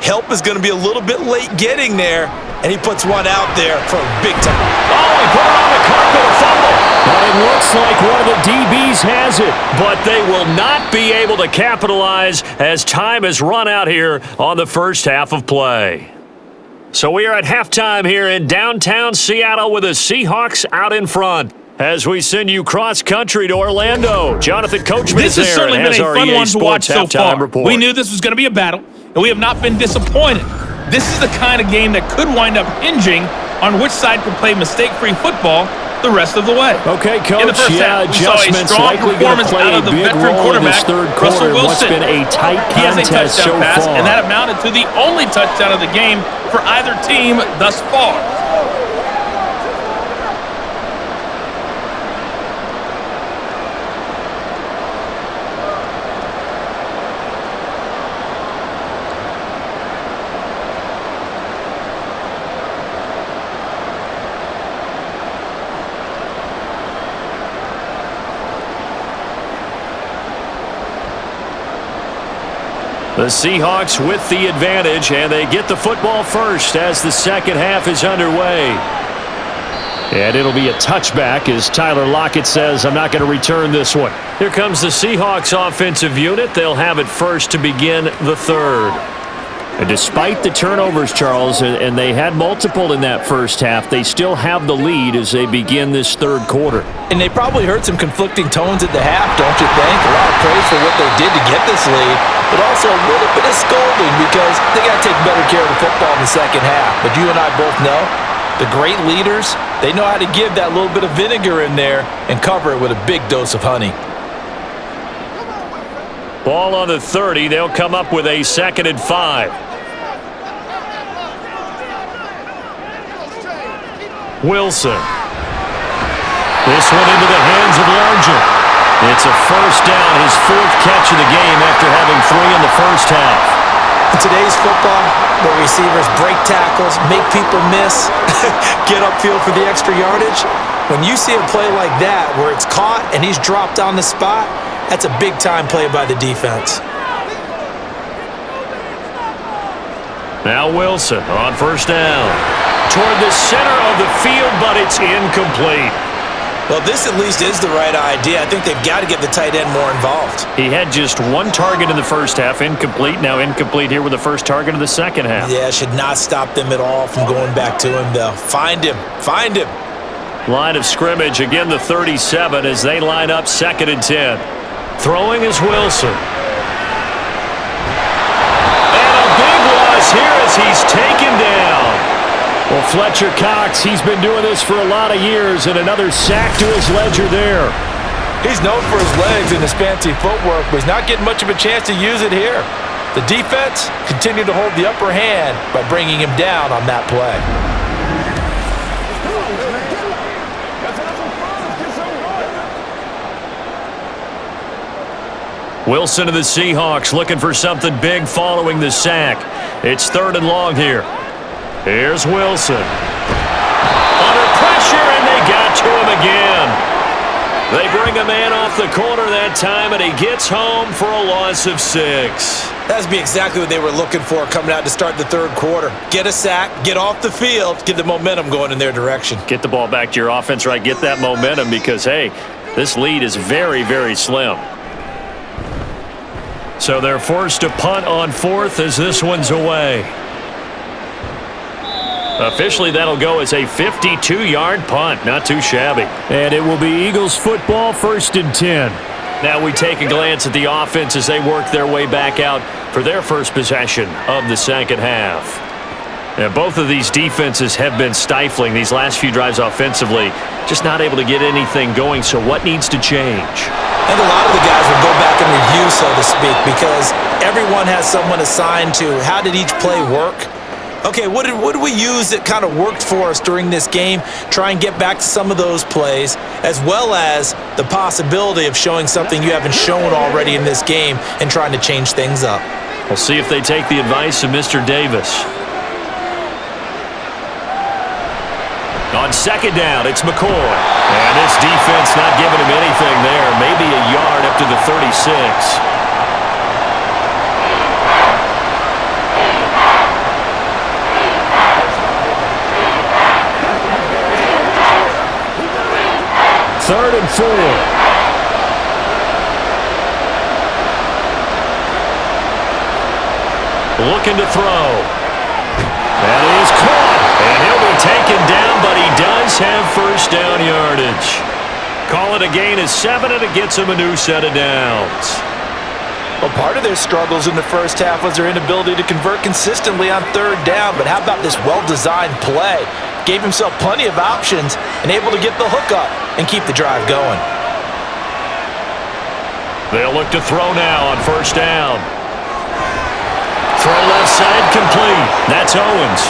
help is going to be a little bit late getting there. And he puts one out there for a big time. Oh, he put it on the carpet, a fumble. But it looks like one of the DBs has it. But they will not be able to capitalize as time has run out here on the first half of play. So we are at halftime here in downtown Seattle with the Seahawks out in front. As we send you cross-country to Orlando, Jonathan Coachman this is has there certainly and been has a our fun EA one to watch Sports so halftime far. report. We knew this was going to be a battle, and we have not been disappointed. This is the kind of game that could wind up hinging on which side can play mistake-free football the rest of the way. Okay, Coach, in the first half, we saw a adjustments strong likely going to performance play out a of the big veteran role in this quarterback, third Russell quarter. What's Wilson. been a tight He has a contest so touchdown pass, far. and that amounted to the only touchdown of the game for either team thus far. The Seahawks with the advantage, and they get the football first as the second half is underway. And it'll be a touchback as Tyler Lockett says, I'm not going to return this one. Here comes the Seahawks offensive unit. They'll have it first to begin the third. And despite the turnovers, Charles, and they had multiple in that first half, they still have the lead as they begin this third quarter. And they probably heard some conflicting tones at the half, don't you think? A lot of praise for what they did to get this lead, but also a little bit of scolding because they got to take better care of the football in the second half. But you and I both know the great leaders, they know how to give that little bit of vinegar in there and cover it with a big dose of honey. Ball on the 30. They'll come up with a 2nd and 5. Wilson. This one into the hands of Largent. It's a first down, his 4th catch of the game after having 3 in the first half. In today's football, where receivers break tackles, make people miss, get upfield for the extra yardage, when you see a play like that where it's caught and he's dropped on the spot, that's a big-time play by the defense. Now Wilson on first down. Toward the center of the field, but it's incomplete. Well, this at least is the right idea. I think they've got to get the tight end more involved. He had just 1 target in the first half, incomplete. Now incomplete here with the first target of the second half. Yeah, should not stop them at all from going back to him, though. Find him. Find him. Line of scrimmage, again the 37 as they line up 2nd and 10. Throwing is Wilson. And a big loss here as he's taken down. Well, Fletcher Cox, he's been doing this for a lot of years, and another sack to his ledger there. He's known for his legs and his fancy footwork, but he's not getting much of a chance to use it here. The defense continued to hold the upper hand by bringing him down on that play. Wilson of the Seahawks looking for something big following the sack. It's 3rd and long here. Here's Wilson. Under pressure, and they got to him again. They bring a man off the corner that time, and he gets home for a loss of 6. That'd be exactly what they were looking for coming out to start the third quarter. Get a sack, get off the field, get the momentum going in their direction. Get the ball back to your offense, right? Get that momentum because, hey, This lead is very, very slim. So they're forced to punt on 4th as this one's away. Officially, that'll go as a 52-yard punt. Not too shabby. And it will be Eagles football, 1st and 10. Now we take a glance at the offense as they work their way back out for their first possession of the second half. Now, both of these defenses have been stifling these last few drives offensively, just not able to get anything going. So what needs to change? I think a lot of the guys will go back and review, so to speak, because everyone has someone assigned to how did each play work. Okay, what did we use that kind of worked for us during this game? Try and get back to some of those plays, as well as the possibility of showing something you haven't shown already in this game and trying to change things up. We'll see if they take the advice of Mr. Davis. On second down, it's McCoy. And this defense not giving him anything there. Maybe a yard up to the 36. Third and 4. Looking to throw. That is caught. And he'll be taken down, but he does have first down yardage. Call it a gain of 7, and it gets him a new set of downs. Well, part of their struggles in the first half was their inability to convert consistently on third down. But how about this well-designed play? Gave himself plenty of options and able to get the hook up and keep the drive going. They'll look to throw now on first down. Throw left side complete. That's Owens.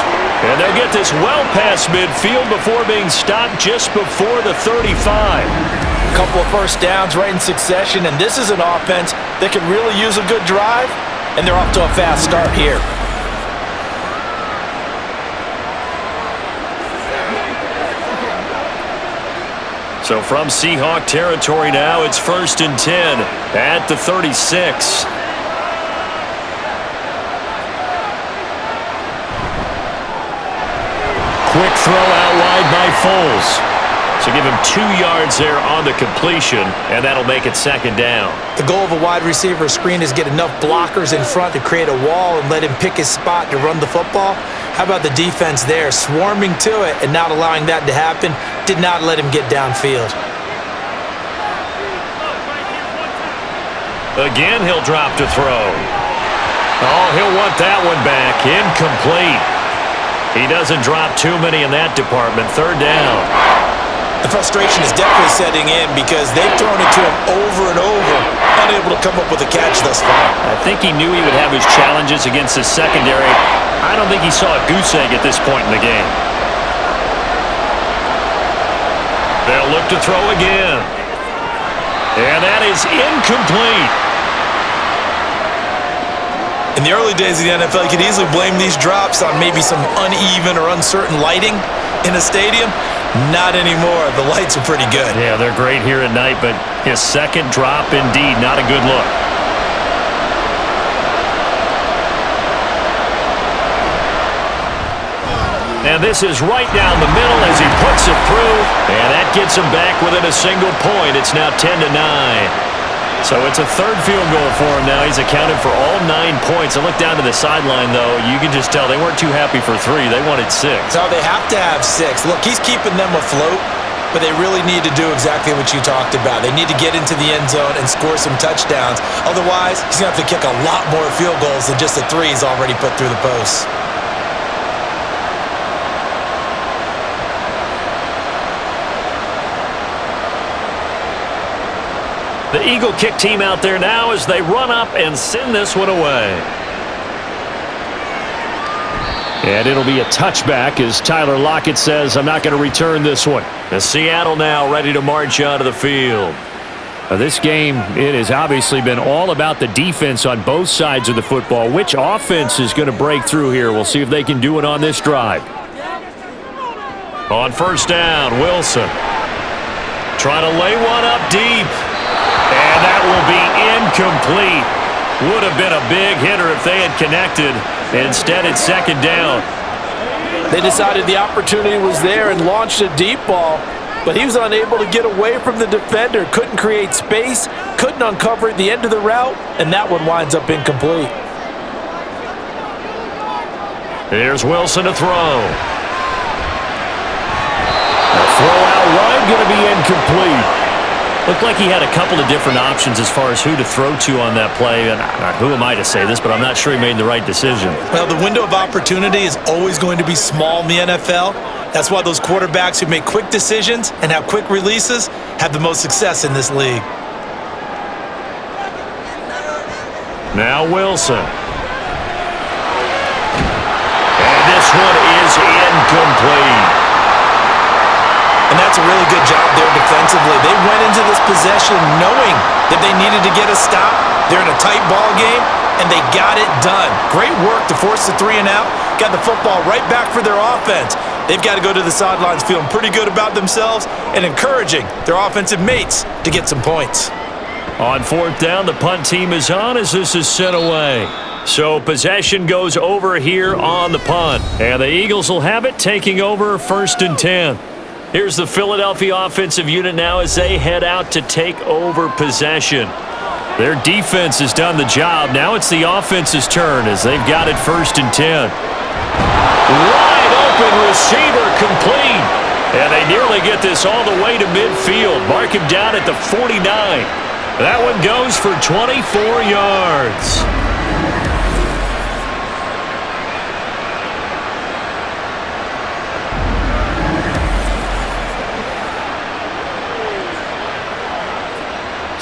And they'll get this well past midfield before being stopped just before the 35. A couple of first downs right in succession, and this is an offense that can really use a good drive, and they're off to a fast start here. So from Seahawk territory now, it's 1st and 10 at the 36. Quick throw out wide by Foles. So give him 2 yards there on the completion, and that'll make it second down. The goal of a wide receiver screen is get enough blockers in front to create a wall and let him pick his spot to run the football. How about the defense there, swarming to it and not allowing that to happen? Did not let him get downfield. Again, he'll drop to throw. Oh, he'll want that one back. Incomplete. He doesn't drop too many in that department. Third down. The frustration is definitely setting in because they've thrown it to him over and over, unable to come up with a catch thus far. I think he knew he would have his challenges against his secondary. I don't think he saw a goose egg at this point in the game. They'll look to throw again. And that is incomplete. In the early days of the NFL, you could easily blame these drops on maybe some uneven or uncertain lighting in a stadium. Not anymore. The lights are pretty good. Yeah, they're great here at night, but his second drop, indeed, not a good look. And this is right down the middle as he puts it through, and that gets him back within a single point. It's now 10-9. So it's a third field goal for him now. He's accounted for all 9 points. I look down to the sideline, though. You can just tell they weren't too happy for 3. They wanted 6. No, they have to have 6. Look, he's keeping them afloat, but they really need to do exactly what you talked about. They need to get into the end zone and score some touchdowns. Otherwise, he's going to have to kick a lot more field goals than just the 3 he's already put through the posts. The Eagle kick team out there now as they run up and send this one away. And it'll be a touchback as Tyler Lockett says, I'm not going to return this one. And Seattle now ready to march onto the field. This game, it has obviously been all about the defense on both sides of the football. Which offense is going to break through here? We'll see if they can do it on this drive. On first down, Wilson. Trying to lay one up deep. And that will be incomplete. Would have been a big hitter if they had connected. Instead, it's second down. They decided the opportunity was there and launched a deep ball. but he was unable to get away from the defender, couldn't create space, couldn't uncover at the end of the route, and that one winds up incomplete. Here's Wilson to throw. The throw out wide going to be incomplete. Looked like he had a couple of different options as far as who to throw to on that play. And who am I to say this, but I'm not sure he made the right decision. Well, the window of opportunity is always going to be small in the NFL. That's why those quarterbacks who make quick decisions and have quick releases have the most success in this league. Now Wilson. And this one is incomplete. And that's a really good job there defensively. They went into this possession knowing that they needed to get a stop. They're in a tight ball game, and they got it done. Great work to force the 3 and out. Got the football right back for their offense. They've got to go to the sidelines feeling pretty good about themselves and encouraging their offensive mates to get some points. On 4th down, the punt team is on as this is sent away. So possession goes over here on the punt. And the Eagles will have it, taking over 1st and 10. Here's the Philadelphia offensive unit now as they head out to take over possession. Their defense has done the job. Now it's the offense's turn as they've got it 1st and 10. Wide open receiver complete. And they nearly get this all the way to midfield. Mark him down at the 49. That one goes for 24 yards.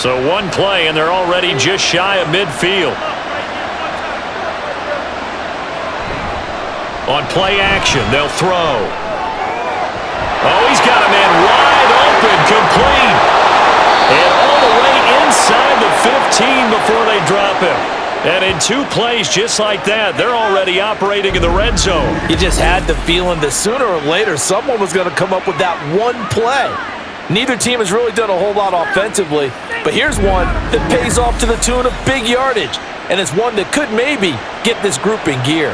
So one play, and they're already just shy of midfield. On play action, they'll throw. Oh, he's got a man wide open, complete. And all the way inside the 15 before they drop him. And in 2 plays just like that, they're already operating in the red zone. You just had the feeling that sooner or later someone was going to come up with that one play. Neither team has really done a whole lot offensively, but here's one that pays off to the tune of big yardage, and it's one that could maybe get this group in gear.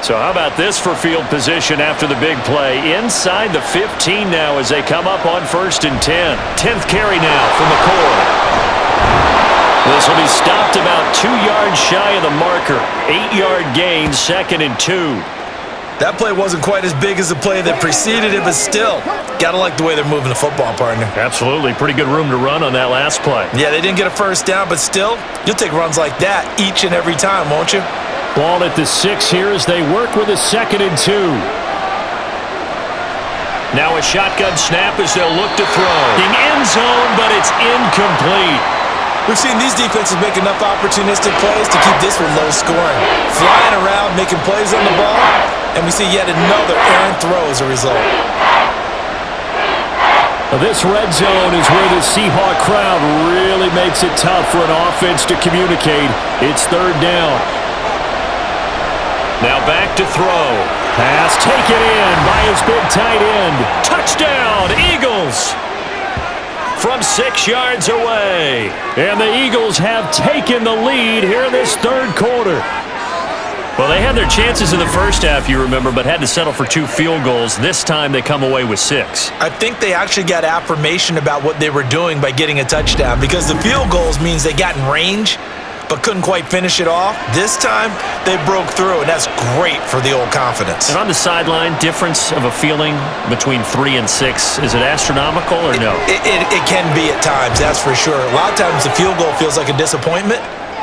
So how about this for field position after the big play? Inside the 15 now as they come up on 1st and 10. 10th carry now for McCoy. This will be stopped about 2 yards shy of the marker. 8-yard gain, 2nd and 2. That play wasn't quite as big as the play that preceded it, but still, gotta like the way they're moving the football, partner. Absolutely. Pretty good room to run on that last play. Yeah, they didn't get a first down, but still, you'll take runs like that each and every time, won't you? Ball at the 6 here as they work with a 2nd and 2. Now a shotgun snap as they'll look to throw. In end zone, but it's incomplete. We've seen these defenses make enough opportunistic plays to keep this one low scoring. Flying around, making plays on the ball, and we see yet another errant throw as a result. This red zone is where the Seahawk crowd really makes it tough for an offense to communicate. It's 3rd down. Now back to throw. Pass taken in by his big tight end. Touchdown, Eagles! From 6 yards away. And the Eagles have taken the lead here in this 3rd quarter. Well, they had their chances in the first half, you remember, but had to settle for 2 field goals. This time they come away with 6. I think they actually got affirmation about what they were doing by getting a touchdown, because the field goals means they got in range but couldn't quite finish it off. This time, they broke through, and that's great for the old confidence. And on the sideline, difference of a feeling between 3 and 6, is it astronomical or no? It can be at times, that's for sure. A lot of times the field goal feels like a disappointment.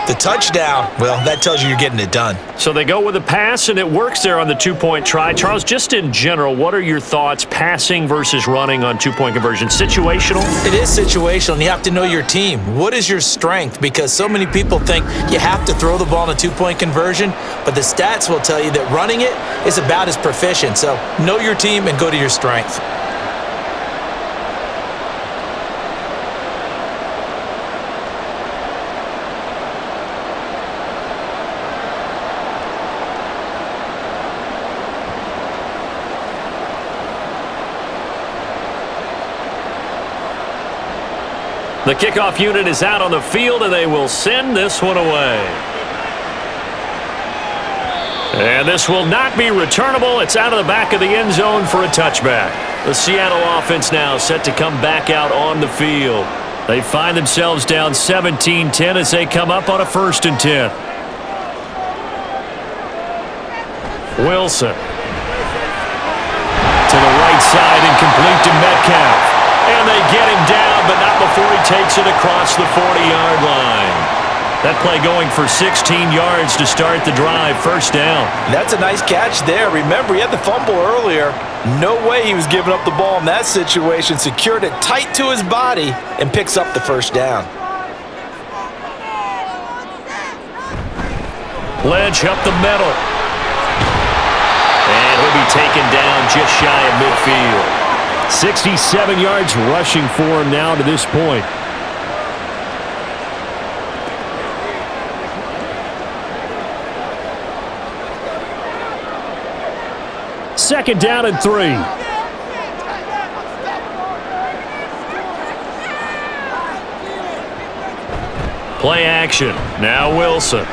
The touchdown, well, that tells you you're getting it done. So they go with a pass, and it works there on the 2-point try. Charles, just in general, what are your thoughts passing versus running on 2-point conversion? Situational? It is situational, and you have to know your team. What is your strength? Because so many people think you have to throw the ball in a 2-point conversion, but the stats will tell you that running it is about as proficient. So know your team and go to your strength. The kickoff unit is out on the field, and they will send this one away. And this will not be returnable. It's out of the back of the end zone for a touchback. The Seattle offense now set to come back out on the field. They find themselves down 17-10 as they come up on a 1st and 10. Wilson. To the right side and complete to Metcalf. And they get him down, but not before he takes it across the 40-yard line. That play going for 16 yards to start the drive. 1st down. That's a nice catch there. Remember, he had the fumble earlier. No way he was giving up the ball in that situation. Secured it tight to his body and picks up the 1st down. Lynch up the middle. And he'll be taken down just shy of midfield. 67 yards rushing for him now to this point. Second down and 3. Play action. Now Wilson.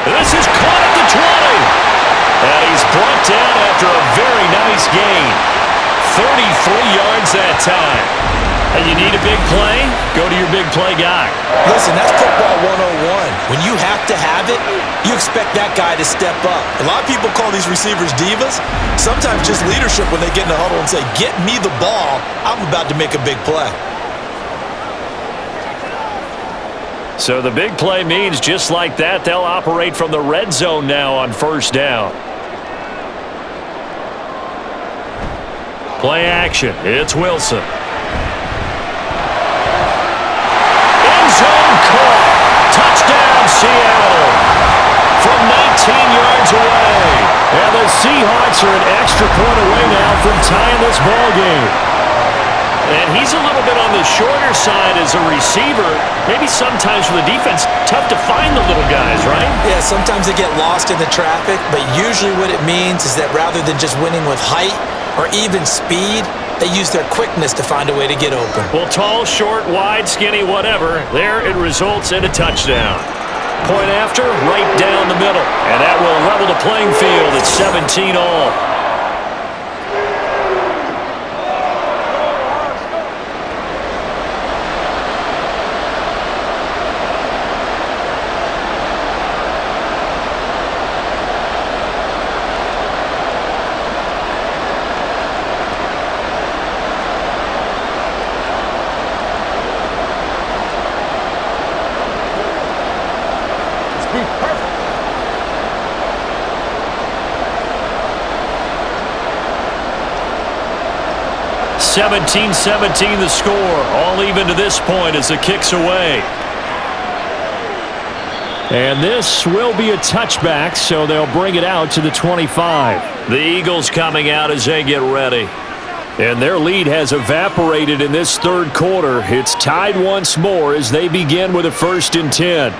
This is caught at the 20. And he's brought down after a very nice gain. 33 yards that time. And you need a big play? Go to your big play guy. Listen, that's football 101. When you have to have it, you expect that guy to step up. A lot of people call these receivers divas. Sometimes just leadership when they get in the huddle and say, get me the ball. I'm about to make a big play. So the big play means just like that, they'll operate from the red zone now on 1st down. Play action. It's Wilson. Zone caught. Touchdown, Seattle. From 19 yards away. And the Seahawks are an extra point away now from tying this ball game. And he's a little bit on the shorter side as a receiver. Maybe sometimes for the defense, tough to find the little guys, right? Yeah, sometimes they get lost in the traffic, but usually what it means is that rather than just winning with height or even speed, they use their quickness to find a way to get open. Well, tall, short, wide, skinny, whatever, there it results in a touchdown. Point after, right down the middle. And that will level the playing field at 17 all. Perfect. 17-17 the score. All even to this point as the kick's away. And this will be a touchback, so they'll bring it out to the 25. The Eagles coming out as they get ready. And their lead has evaporated in this 3rd quarter. It's tied once more as they begin with a 1st and 10.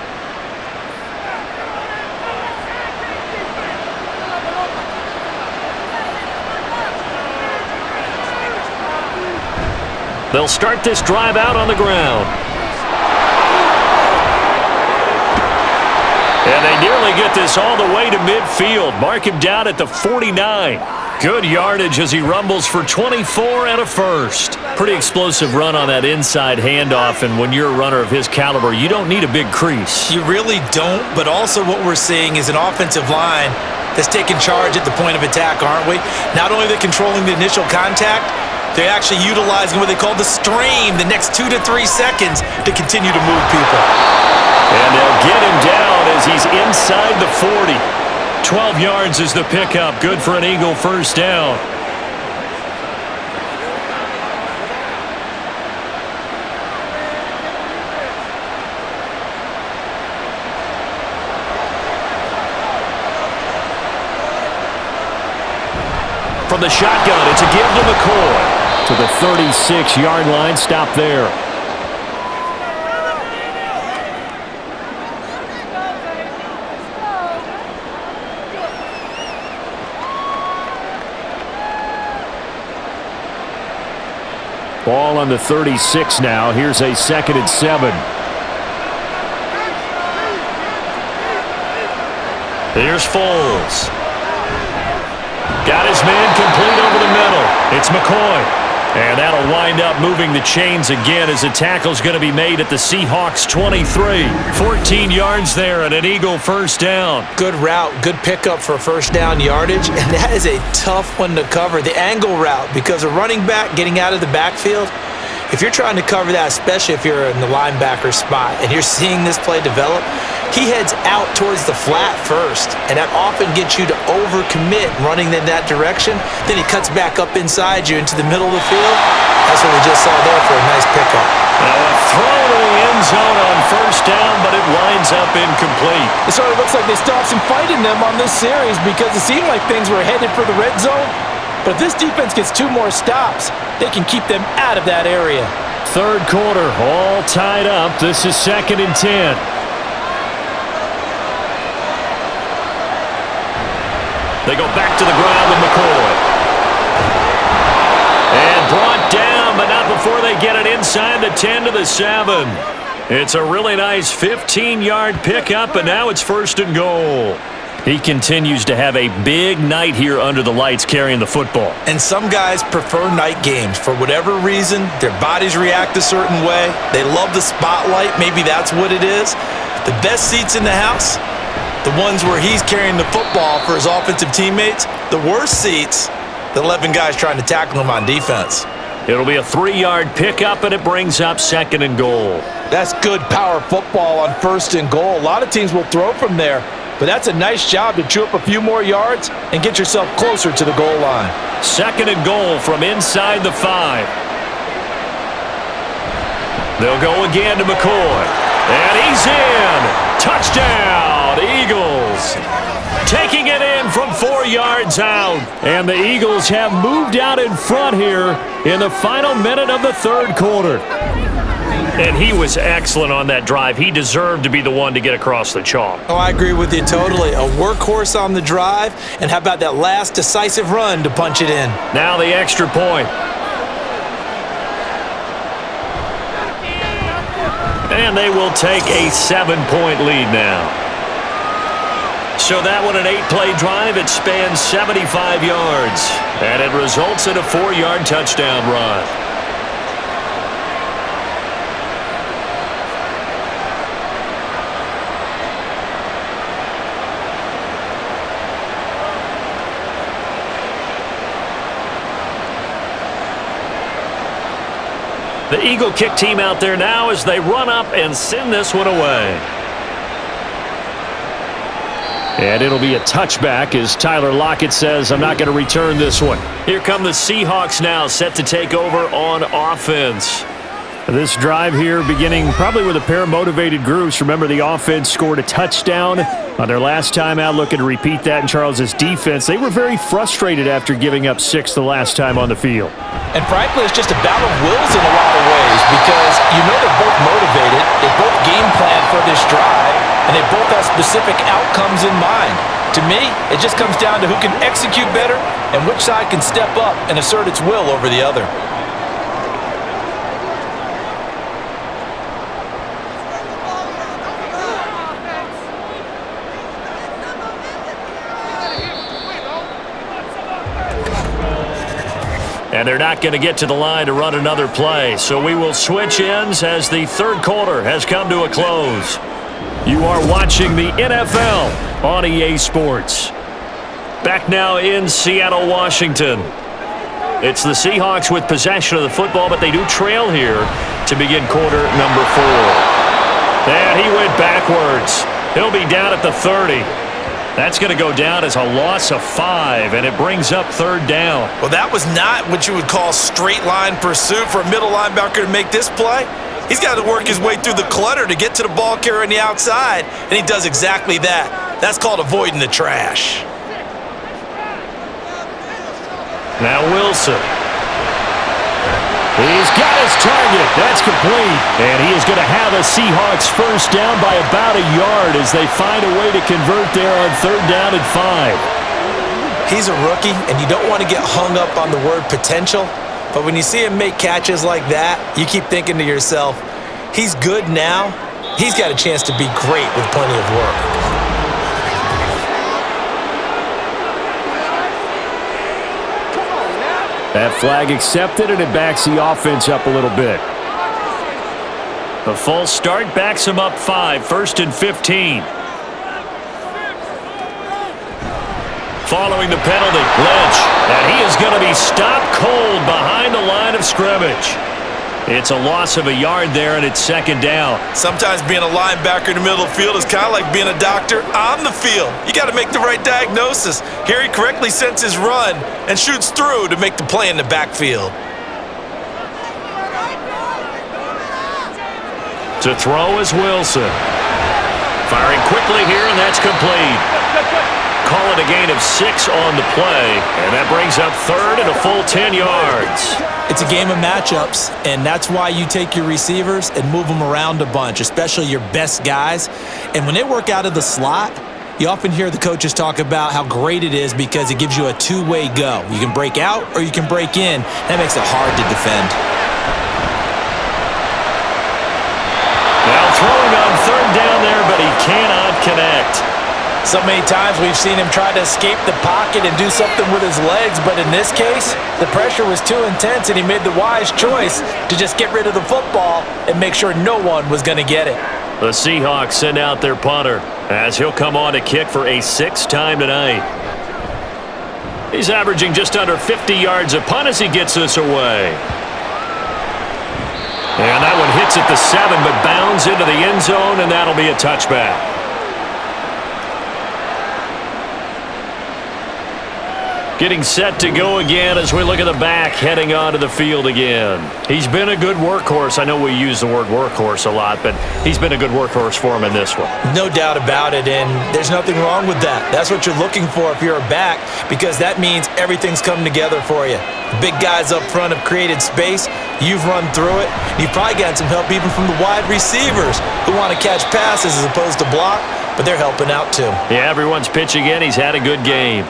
They'll start this drive out on the ground. And they nearly get this all the way to midfield. Mark him down at the 49. Good yardage as he rumbles for 24 and a 1st. Pretty explosive run on that inside handoff, and when you're a runner of his caliber, you don't need a big crease. You really don't, but also what we're seeing is an offensive line that's taking charge at the point of attack, aren't we? Not only are they controlling the initial contact, they're actually utilizing what they call the stream, the next 2 to 3 seconds, to continue to move people. And they'll get him down as he's inside the 40. 12 yards is the pickup. Good for an Eagle 1st down. From the shotgun, it's a give to McCoy. To the 36-yard line, stop there. Ball on the 36 now. Here's a 2nd and 7. Here's Foles. Got his man complete over the middle. It's McCoy. And that'll wind up moving the chains again as the tackle's going to be made at the Seahawks 23. 14 yards there and an Eagle first down. Good route, good pickup for first down yardage, and that is a tough one to cover. The angle route, because a running back getting out of the backfield, if you're trying to cover that, especially if you're in the linebacker spot and you're seeing this play develop, he heads out towards the flat first, and that often gets you to overcommit running in that direction. Then he cuts back up inside you into the middle of the field. That's what we just saw there for a nice pickup. Now a throw to the end zone on first down, but it winds up incomplete. It sort of looks like they still have some fight in them on this series because it seemed like things were headed for the red zone. But if this defense gets 2 more stops, they can keep them out of that area. Third quarter, all tied up. This is 2nd and 10. They go back to the ground with McCoy. And brought down, but not before they get it inside the 10 to the 7. It's a really nice 15-yard pickup, and now it's 1st and goal. He continues to have a big night here under the lights carrying the football. And some guys prefer night games. For whatever reason, their bodies react a certain way. They love the spotlight. Maybe that's what it is. The best seats in the house, the ones where he's carrying the football for his offensive teammates. The worst seats, the 11 guys trying to tackle him on defense. It'll be a 3-yard pickup, and it brings up 2nd and goal. That's good power football on 1st and goal. A lot of teams will throw from there, but that's a nice job to chew up a few more yards and get yourself closer to the goal line. 2nd and goal from inside the 5. They'll go again to McCoy. And he's in. Touchdown, Eagles. Taking it in from 4 yards out. And the Eagles have moved out in front here in the final minute of the 3rd quarter. And he was excellent on that drive. He deserved to be the one to get across the chalk. Oh, I agree with you totally. A workhorse on the drive, and how about that last decisive run to punch it in? Now the extra point. And they will take a 7-point lead now. So that one, an 8-play drive. It spans 75 yards. And it results in a 4-yard touchdown run. The Eagle kick team out there now as they run up and send this one away. And it'll be a touchback as Tyler Lockett says, I'm not going to return this one. Here come the Seahawks now, set to take over on offense. This drive here beginning probably with a pair of motivated groups. Remember, the offense scored a touchdown on their last time out, looking to repeat that in Charles's defense. They were very frustrated after giving up 6 the last time on the field. And frankly, it's just a battle of wills in a lot of ways because you know they're both motivated, they both game plan for this drive, and they both have specific outcomes in mind. To me, it just comes down to who can execute better and which side can step up and assert its will over the other. And they're not going to get to the line to run another play. So we will switch ends as the 3rd quarter has come to a close. You are watching the NFL on EA Sports. Back now in Seattle, Washington. It's the Seahawks with possession of the football, but they do trail here to begin quarter number 4. And he went backwards. He'll be down at the 30. That's going to go down as a loss of 5, and it brings up 3rd down. Well, that was not what you would call straight line pursuit for a middle linebacker to make this play. He's got to work his way through the clutter to get to the ball carrier on the outside, and he does exactly that. That's called avoiding the trash. Now Wilson. He's got his target. That's complete. And he is going to have a Seahawks first down by about a yard as they find a way to convert there on 3rd down and 5. He's a rookie, and you don't want to get hung up on the word potential. But when you see him make catches like that, you keep thinking to yourself, he's good now. He's got a chance to be great with plenty of work. That flag accepted, and it backs the offense up a little bit. The false start backs him up 5, 1st and 15. Following the penalty, Lynch, and he is going to be stopped cold behind the line of scrimmage. It's a loss of a yard there, and it's 2nd down. Sometimes being a linebacker in the middle of the field is kind of like being a doctor on the field. You got to make the right diagnosis. Here he correctly sends his run and shoots through to make the play in the backfield. To throw is Wilson. Firing quickly here, and that's complete. Call it a gain of 6 on the play, and that brings up 3rd and a full 10 yards. It's a game of matchups, and that's why you take your receivers and move them around a bunch, especially your best guys. And when they work out of the slot, you often hear the coaches talk about how great it is because it gives you a two-way go. You can break out or you can break in. That makes it hard to defend. Now throwing on 3rd down there, but he cannot connect. So many times we've seen him try to escape the pocket and do something with his legs, but in this case, the pressure was too intense and he made the wise choice to just get rid of the football and make sure no one was going to get it. The Seahawks send out their punter as he'll come on to kick for a 6th time tonight. He's averaging just under 50 yards a punt as he gets this away. And that one hits at the 7, but bounds into the end zone, and that'll be a touchback. Getting set to go again as we look at the back heading onto the field again. He's been a good workhorse. I know we use the word workhorse a lot, but he's been a good workhorse for him in this one. No doubt about it, and there's nothing wrong with that. That's what you're looking for if you're a back, because that means everything's come together for you. The big guys up front have created space. You've run through it. You've probably gotten some help even from the wide receivers who want to catch passes as opposed to block, but they're helping out too. Yeah, everyone's pitching in. He's had a good game.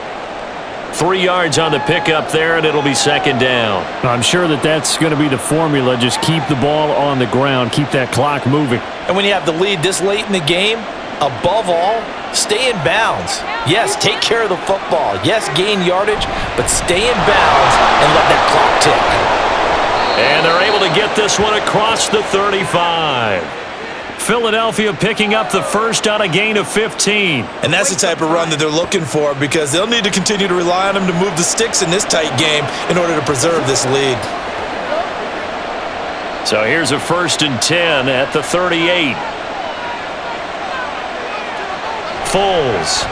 3 yards on the pickup there, and it'll be 2nd down. I'm sure that's going to be the formula. Just keep the ball on the ground. Keep that clock moving. And when you have the lead this late in the game, above all, stay in bounds. Yes, take care of the football. Yes, gain yardage, but stay in bounds and let that clock tick. And they're able to get this one across the 35. Philadelphia picking up the first on a gain of 15. And that's the type of run that they're looking for because they'll need to continue to rely on him to move the sticks in this tight game in order to preserve this lead. So here's a 1st and 10 at the 38. Foles.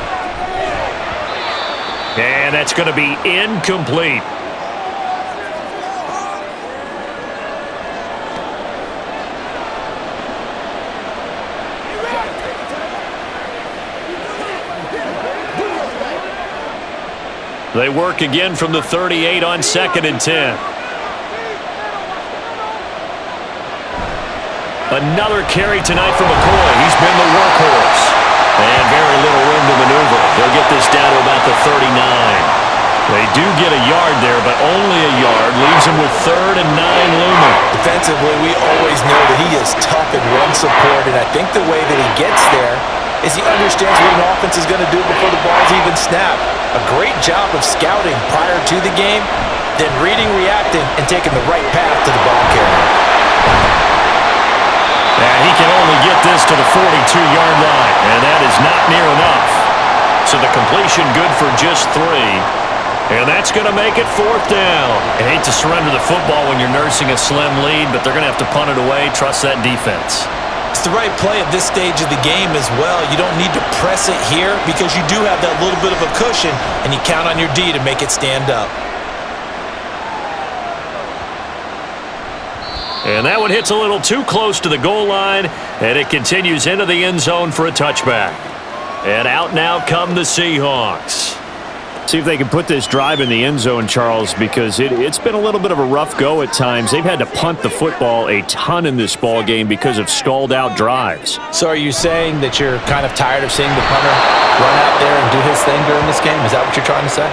And that's going to be incomplete. They work again from the 38 on 2nd and 10. Another carry tonight for McCoy. He's been the workhorse. And very little room to maneuver. They'll get this down to about the 39. They do get a yard there, but only a yard. Leaves them with 3rd and 9 looming. Defensively, we always know that he is tough in run support, and I think the way that he gets there is he understands what an offense is going to do before the ball's even snapped. A great job of scouting prior to the game, then reading, reacting, and taking the right path to the ball carrier. And he can only get this to the 42-yard line, and that is not near enough. So the completion good for just 3. And that's going to make it 4th down. I hate to surrender the football when you're nursing a slim lead, but they're going to have to punt it away. Trust that defense. It's the right play at this stage of the game as well. You don't need to press it here because you do have that little bit of a cushion, and you count on your D to make it stand up. And that one hits a little too close to the goal line, and it continues into the end zone for a touchback. And out now come the Seahawks. See if they can put this drive in the end zone, Charles, because it's been a little bit of a rough go at times. They've had to punt the football a ton in this ball game because of stalled-out drives. So are you saying that you're kind of tired of seeing the punter run out there and do his thing during this game? Is that what you're trying to say?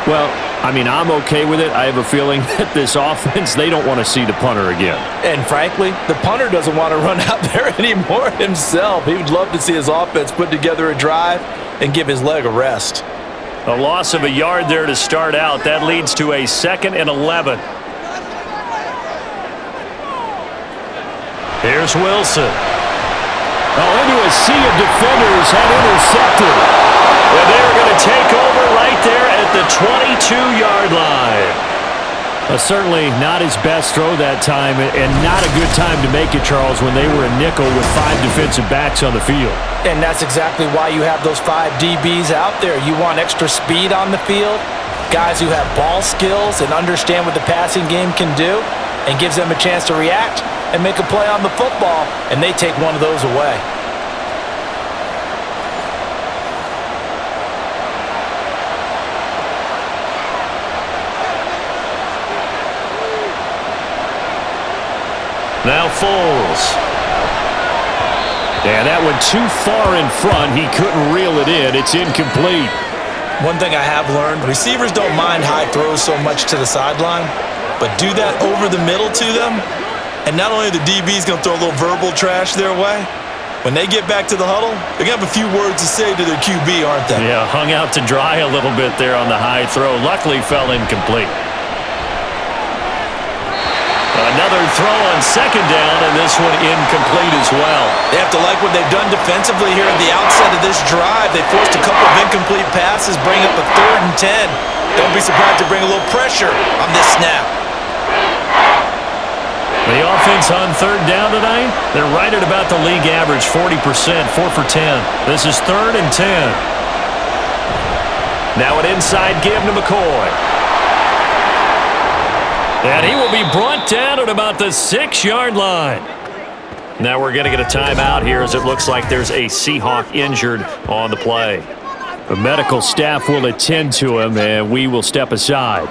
Well, I mean, I'm okay with it. I have a feeling that this offense, they don't want to see the punter again. And frankly, the punter doesn't want to run out there anymore himself. He would love to see his offense put together a drive and give his leg a rest. A loss of a yard there to start out. That leads to a 2nd and 11. Here's Wilson. Into a sea of defenders and intercepted. And they're going to take over right there at the 22-yard line. Certainly not his best throw that time, and not a good time to make it, Charles, when they were a nickel with 5 defensive backs on the field. And that's exactly why you have those 5 DBs out there. You want extra speed on the field, guys who have ball skills and understand what the passing game can do, and gives them a chance to react and make a play on the football, and they take one of those away. Now Foles. Yeah, that went too far in front. He couldn't reel it in. It's incomplete. One thing I have learned, receivers don't mind high throws so much to the sideline, but do that over the middle to them, and not only are the DBs going to throw a little verbal trash their way, when they get back to the huddle, they're going to have a few words to say to their QB, aren't they? Yeah, hung out to dry a little bit there on the high throw. Luckily fell incomplete. Another throw on 2nd down, and this one incomplete as well. They have to like what they've done defensively here at the outset of this drive. They forced a couple of incomplete passes, bring up a 3rd and 10. Don't be surprised to bring a little pressure on this snap. The offense on 3rd down tonight, they're right at about the league average, 40%, 4 for 10. This is 3rd and 10. Now an inside give to McCoy. And he will be brought down at about the 6-yard line. Now we're going to get a timeout here as it looks like there's a Seahawk injured on the play. The medical staff will attend to him, and we will step aside.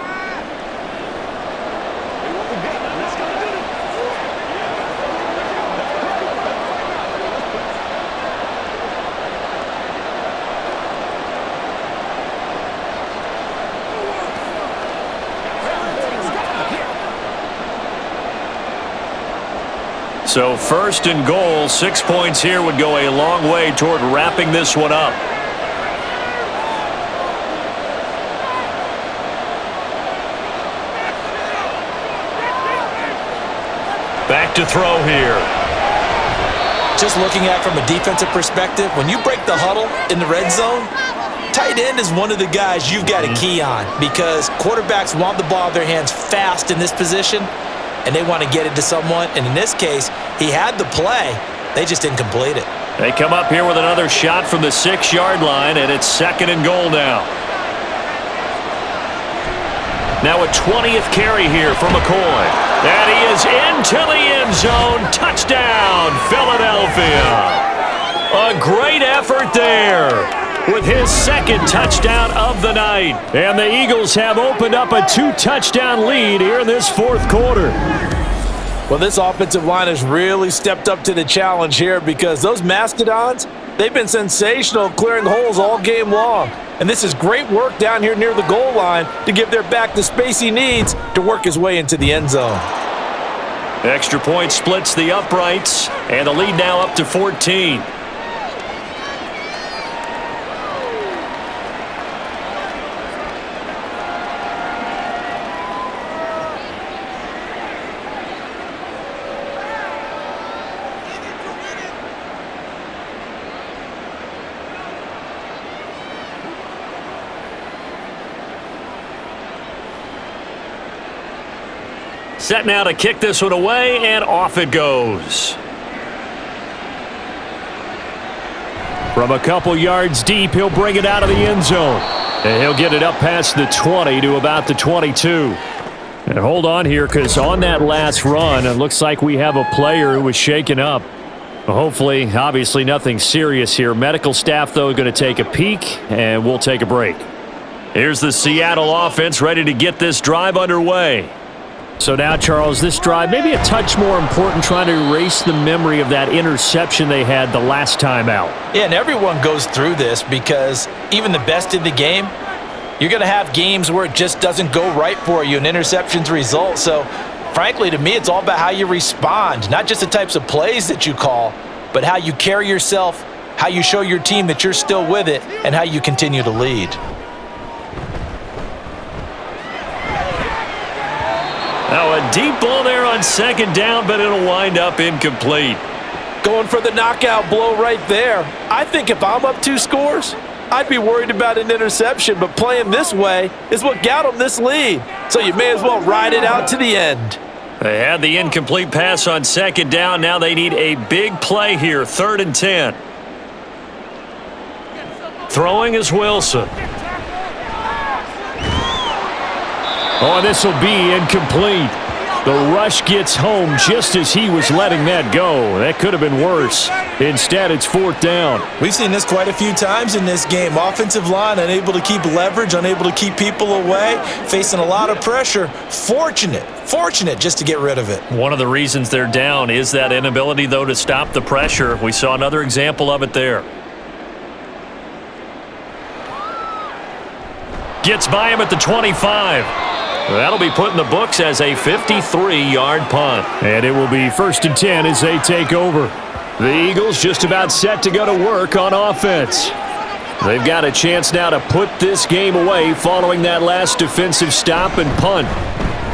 So 1st and goal, 6 points here would go a long way toward wrapping this one up. Back to throw here. Just looking at it from a defensive perspective, when you break the huddle in the red zone, tight end is one of the guys you've got to key on because quarterbacks want the ball in their hands fast in this position, and they want to get it to someone. And in this case, he had the play. They just didn't complete it. They come up here with another shot from the 6-yard line, and it's 2nd and goal now. Now a 20th carry here for McCoy. And he is into the end zone. Touchdown, Philadelphia. A great effort there with his 2nd touchdown of the night. And the Eagles have opened up a 2-touchdown lead here in this 4th quarter. Well, this offensive line has really stepped up to the challenge here because those Mastodons, they've been sensational clearing holes all game long. And this is great work down here near the goal line to give their back the space he needs to work his way into the end zone. Extra point splits the uprights, and the lead now up to 14. Set now to kick this one away, and off it goes. From a couple yards deep, he'll bring it out of the end zone. And he'll get it up past the 20 to about the 22. And hold on here, because on that last run, it looks like we have a player who was shaken up. Hopefully, obviously nothing serious here. Medical staff, though, going to take a peek, and we'll take a break. Here's the Seattle offense ready to get this drive underway. So now, Charles, this drive maybe a touch more important, trying to erase the memory of that interception they had the last time out. Yeah, and everyone goes through this because even the best in the game, you're going to have games where it just doesn't go right for you and interceptions result. So, frankly, to me, it's all about how you respond, not just the types of plays that you call, but how you carry yourself, how you show your team that you're still with it, and how you continue to lead. Now a deep ball there on second down, but it'll wind up incomplete. Going for the knockout blow right there. I think if I'm up 2 scores, I'd be worried about an interception, but playing this way is what got them this lead. So you may as well ride it out to the end. They had the incomplete pass on second down. Now they need a big play here, 3rd and 10. Throwing is Wilson. Oh, this will be incomplete. The rush gets home just as he was letting that go. That could have been worse. Instead, it's 4th down. We've seen this quite a few times in this game. Offensive line unable to keep leverage, unable to keep people away, facing a lot of pressure. Fortunate just to get rid of it. One of the reasons they're down is that inability, though, to stop the pressure. We saw another example of it there. Gets by him at the 25. That'll be put in the books as a 53-yard punt. And it will be 1st and 10 as they take over. The Eagles just about set to go to work on offense. They've got a chance now to put this game away following that last defensive stop and punt.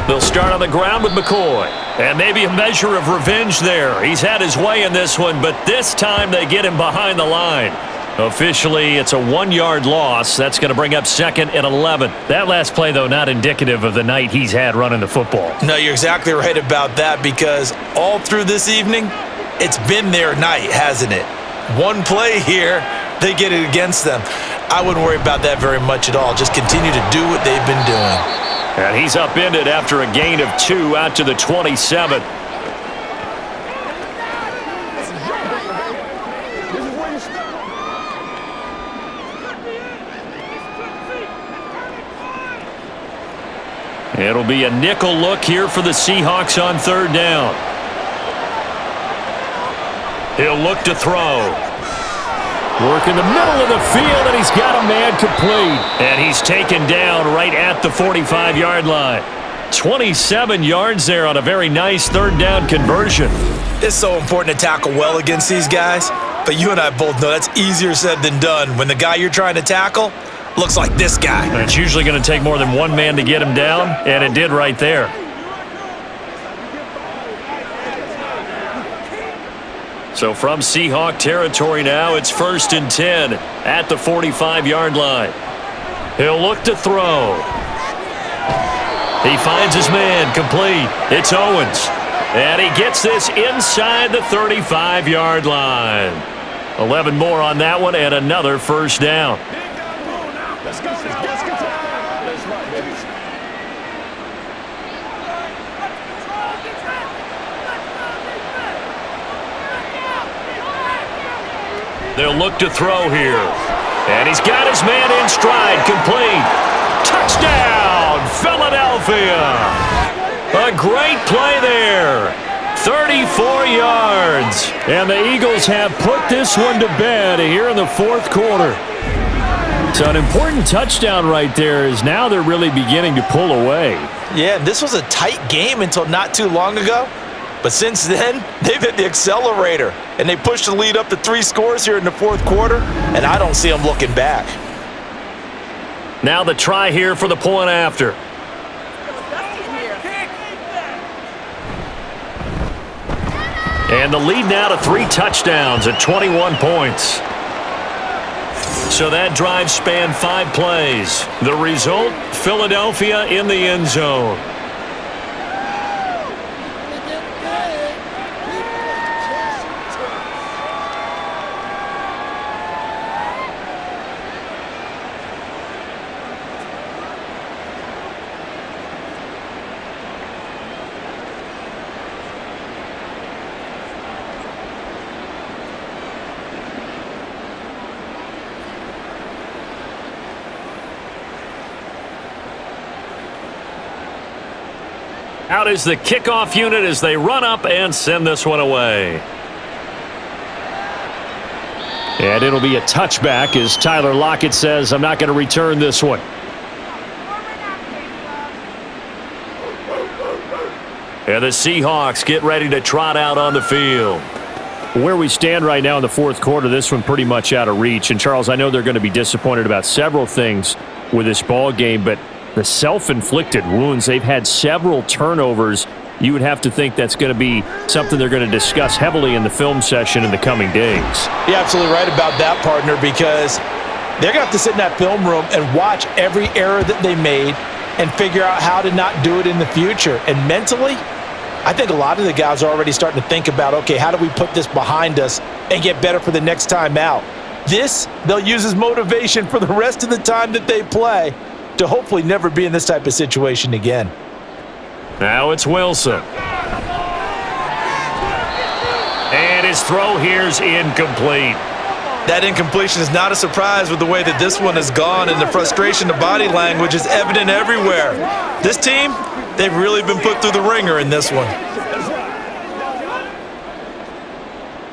They'll start on the ground with McCoy. And maybe a measure of revenge there. He's had his way in this one, but this time they get him behind the line. Officially, it's a 1-yard loss. That's going to bring up 2nd and 11. That last play, though, not indicative of the night he's had running the football. No, you're exactly right about that, because all through this evening, it's been their night, hasn't it? One play here, they get it against them. I wouldn't worry about that very much at all. Just continue to do what they've been doing. And he's upended after a gain of 2 out to the 27. It'll be a nickel look here for the Seahawks on 3rd down. He'll look to throw. Work in the middle of the field, and he's got a man complete. And he's taken down right at the 45-yard line. 27 yards there on a very nice 3rd down conversion. It's so important to tackle well against these guys, but you and I both know that's easier said than done when the guy you're trying to tackle looks like this guy. And it's usually going to take more than one man to get him down, and it did right there. So from Seahawk territory now, it's 1st and 10 at the 45-yard line. He'll look to throw. He finds his man, complete. It's Owens. And he gets this inside the 35-yard line. 11 more on that one and another 1st down. They'll look to throw here. And he's got his man in stride, complete. Touchdown, Philadelphia. A great play there. 34 yards. And the Eagles have put this one to bed here in the 4th quarter. So an important touchdown right there is now they're really beginning to pull away. Yeah, this was a tight game until not too long ago. But since then, they've hit the accelerator, and they pushed the lead up to 3 scores here in the 4th quarter, and I don't see them looking back. Now the try here for the point after. And the lead now to 3 touchdowns at 21 points. So that drive spanned 5 plays. The result, Philadelphia in the end zone. Out is the kickoff unit as they run up and send this one away. And it'll be a touchback as Tyler Lockett says, I'm not going to return this one. And the Seahawks get ready to trot out on the field. Where we stand right now in the 4th quarter, this one pretty much out of reach. And, Charles, I know they're going to be disappointed about several things with this ball game, but The self-inflicted wounds, they've had several turnovers. You would have to think that's going to be something they're going to discuss heavily in the film session in the coming days. You're absolutely right about that, partner, because they're going to have to sit in that film room and watch every error that they made and figure out how to not do it in the future. And mentally, I think a lot of the guys are already starting to think about, okay, how do we put this behind us and get better for the next time out? This, they'll use as motivation for the rest of the time that they play to hopefully never be in this type of situation again. Now it's Wilson. And his throw here's incomplete. That incompletion is not a surprise with the way that this one has gone, and the frustration, the body language is evident everywhere. This team, they've really been put through the ringer in this one.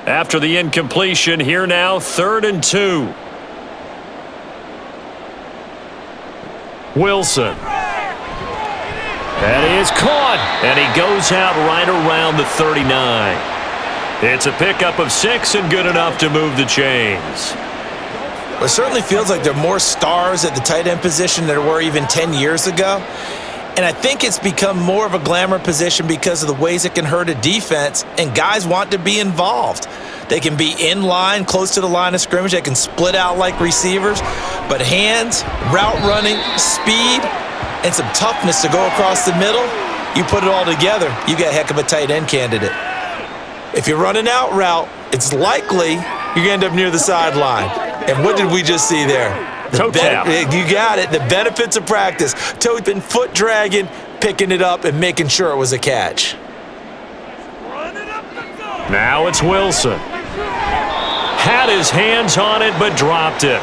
After the incompletion, here now, 3rd and 2. Wilson. That is caught, and he goes out right around the 39. It's a pickup of 6 and good enough to move the chains. Well, it certainly feels like there are more stars at the tight end position than there were even 10 years ago. And I think it's become more of a glamour position because of the ways it can hurt a defense, and guys want to be involved. They can be in line, close to the line of scrimmage. They can split out like receivers. But hands, route running, speed, and some toughness to go across the middle, you put it all together, you get a heck of a tight end candidate. If you're running out route, it's likely you're going to end up near the sideline. And what did we just see there? Toe tap. You got it. The benefits of practice. Toe and foot dragging, picking it up, and making sure it was a catch. Now it's Wilson. Had his hands on it, but dropped it.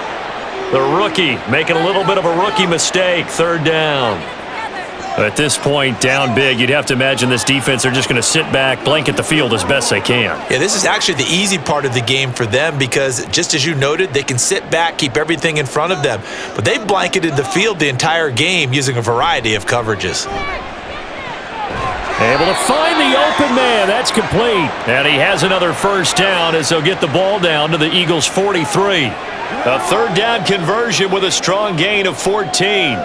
The rookie making a little bit of a rookie mistake, 3rd down. At this point, down big, you'd have to imagine this defense are just going to sit back, blanket the field as best they can. Yeah, this is actually the easy part of the game for them because, just as you noted, they can sit back, keep everything in front of them. But they've blanketed the field the entire game using a variety of coverages. Able to find the open man. That's complete. And he has another 1st down as they'll get the ball down to the Eagles' 43. A 3rd down conversion with a strong gain of 14.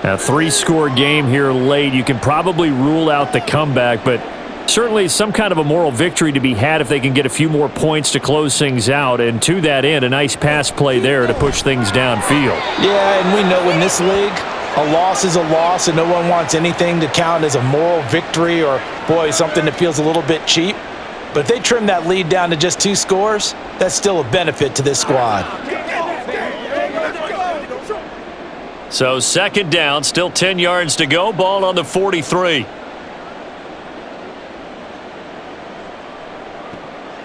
A 3-score game here late. You can probably rule out the comeback, but certainly some kind of a moral victory to be had if they can get a few more points to close things out. And to that end, a nice pass play there to push things downfield. Yeah, and we know in this league, a loss is a loss, and no one wants anything to count as a moral victory or, boy, something that feels a little bit cheap. But if they trim that lead down to just 2 scores, that's still a benefit to this squad. So 2nd down, still 10 yards to go. Ball on the 43.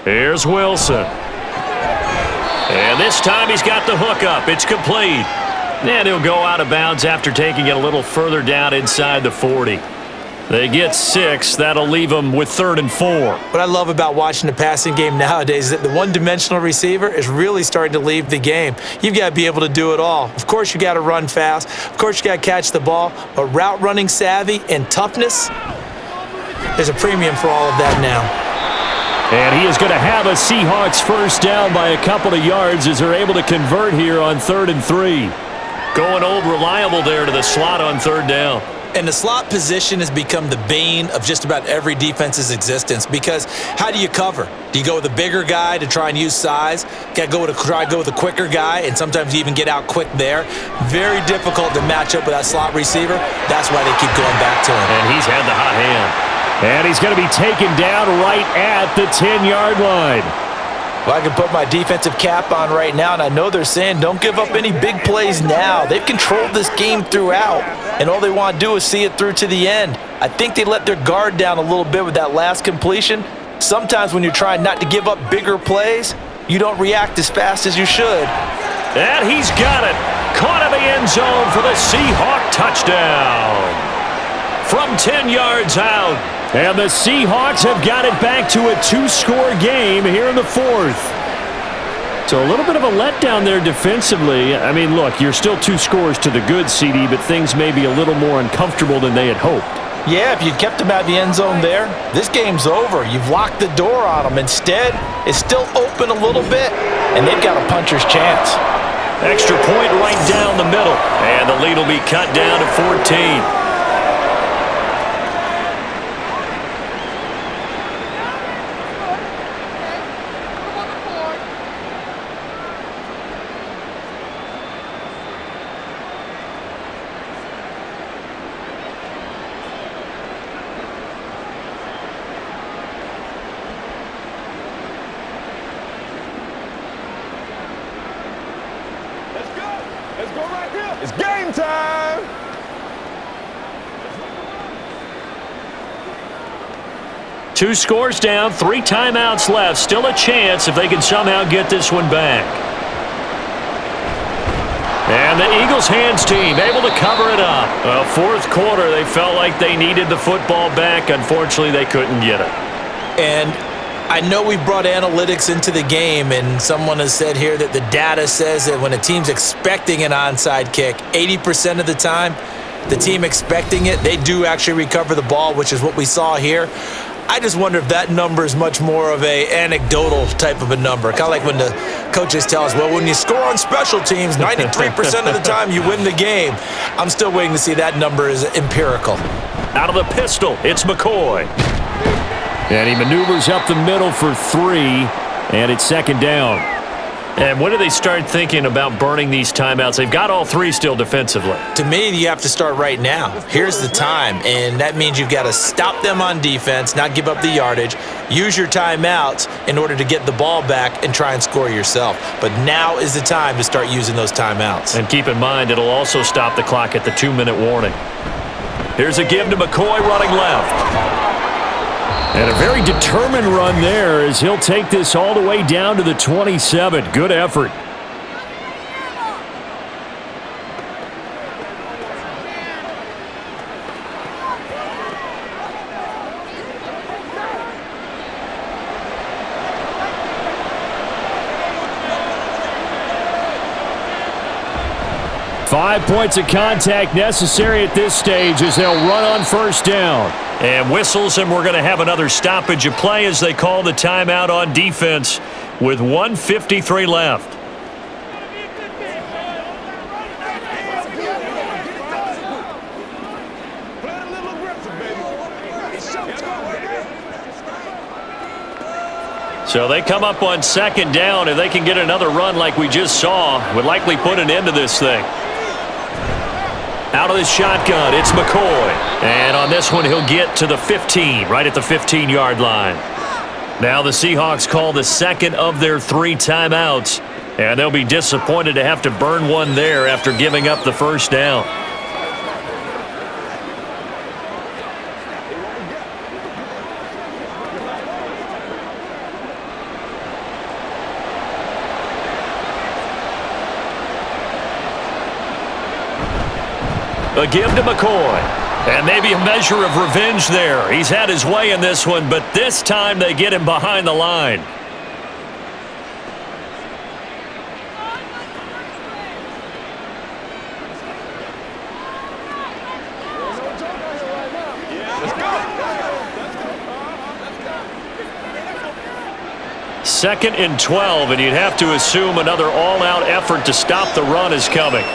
Here's Wilson. And this time he's got the hook up. It's complete. And he'll go out of bounds after taking it a little further down inside the 40. They get 6. That'll leave them with 3rd and 4. What I love about watching the passing game nowadays is that the one-dimensional receiver is really starting to leave the game. You've got to be able to do it all. Of course, you got to run fast. Of course, you got to catch the ball. But route running savvy and toughness, there's a premium for all of that now. And he is going to have a Seahawks 1st down by a couple of yards as they're able to convert here on 3rd and 3. Going old reliable there to the slot on 3rd down. And the slot position has become the bane of just about every defense's existence because how do you cover? Do you go with a bigger guy to try and use size? Got to try to go with a quicker guy, and sometimes you even get out quick there. Very difficult to match up with that slot receiver. That's why they keep going back to him. And he's had the hot hand. And he's going to be taken down right at the 10-yard line. Well, I can put my defensive cap on right now, and I know they're saying don't give up any big plays now. They've controlled this game throughout, and all they want to do is see it through to the end. I think they let their guard down a little bit with that last completion. Sometimes when you're trying not to give up bigger plays, you don't react as fast as you should. And he's got it. Caught in the end zone for the Seahawk touchdown. From 10 yards out. And the Seahawks have got it back to a 2-score game here in the 4th. So a little bit of a letdown there defensively. I mean, look, you're still 2 scores to the good, CD, but things may be a little more uncomfortable than they had hoped. Yeah, if you kept them out of the end zone there, this game's over. You've locked the door on them. Instead, it's still open a little bit, and they've got a puncher's chance. Extra point right down the middle. And the lead will be cut down to 14. It's game time! Two scores down, 3 timeouts left. Still a chance if they can somehow get this one back. And the Eagles hands team able to cover it up. Fourth quarter, they felt like they needed the football back. Unfortunately, they couldn't get it. And I know we brought analytics into the game, and someone has said here that the data says that when a team's expecting an onside kick, 80% of the time, the team expecting it, they do actually recover the ball, which is what we saw here. I just wonder if that number is much more of a anecdotal type of a number. Kind of like when the coaches tell us, well, when you score on special teams, 93% of the time you win the game. I'm still waiting to see that number is empirical. Out of the pistol, it's McCoy. And he maneuvers up the middle for 3, and it's second down. And when do they start thinking about burning these timeouts? They've got all 3 still defensively. To me, you have to start right now. Here's the time, and that means you've got to stop them on defense, not give up the yardage, use your timeouts in order to get the ball back and try and score yourself. But now is the time to start using those timeouts. And keep in mind, it'll also stop the clock at the 2-minute warning. Here's a give to McCoy running left. And a very determined run there as he'll take this all the way down to the 27. Good effort. Five points of contact necessary at this stage as they'll run on first down. And whistles, and we're going to have another stoppage of play as they call the timeout on defense with 1:53 left. So they come up on second down. If they can get another run like we just saw, would likely put an end to this thing. Out of the shotgun, it's McCoy. And on this one, he'll get to the 15, right at the 15-yard line. Now the Seahawks call the second of their 3 timeouts, and they'll be disappointed to have to burn one there after giving up the first down. A give to McCoy. And maybe a measure of revenge there. He's had his way in this one, but this time they get him behind the line. Second and 12, and you'd have to assume another all-out effort to stop the run is coming.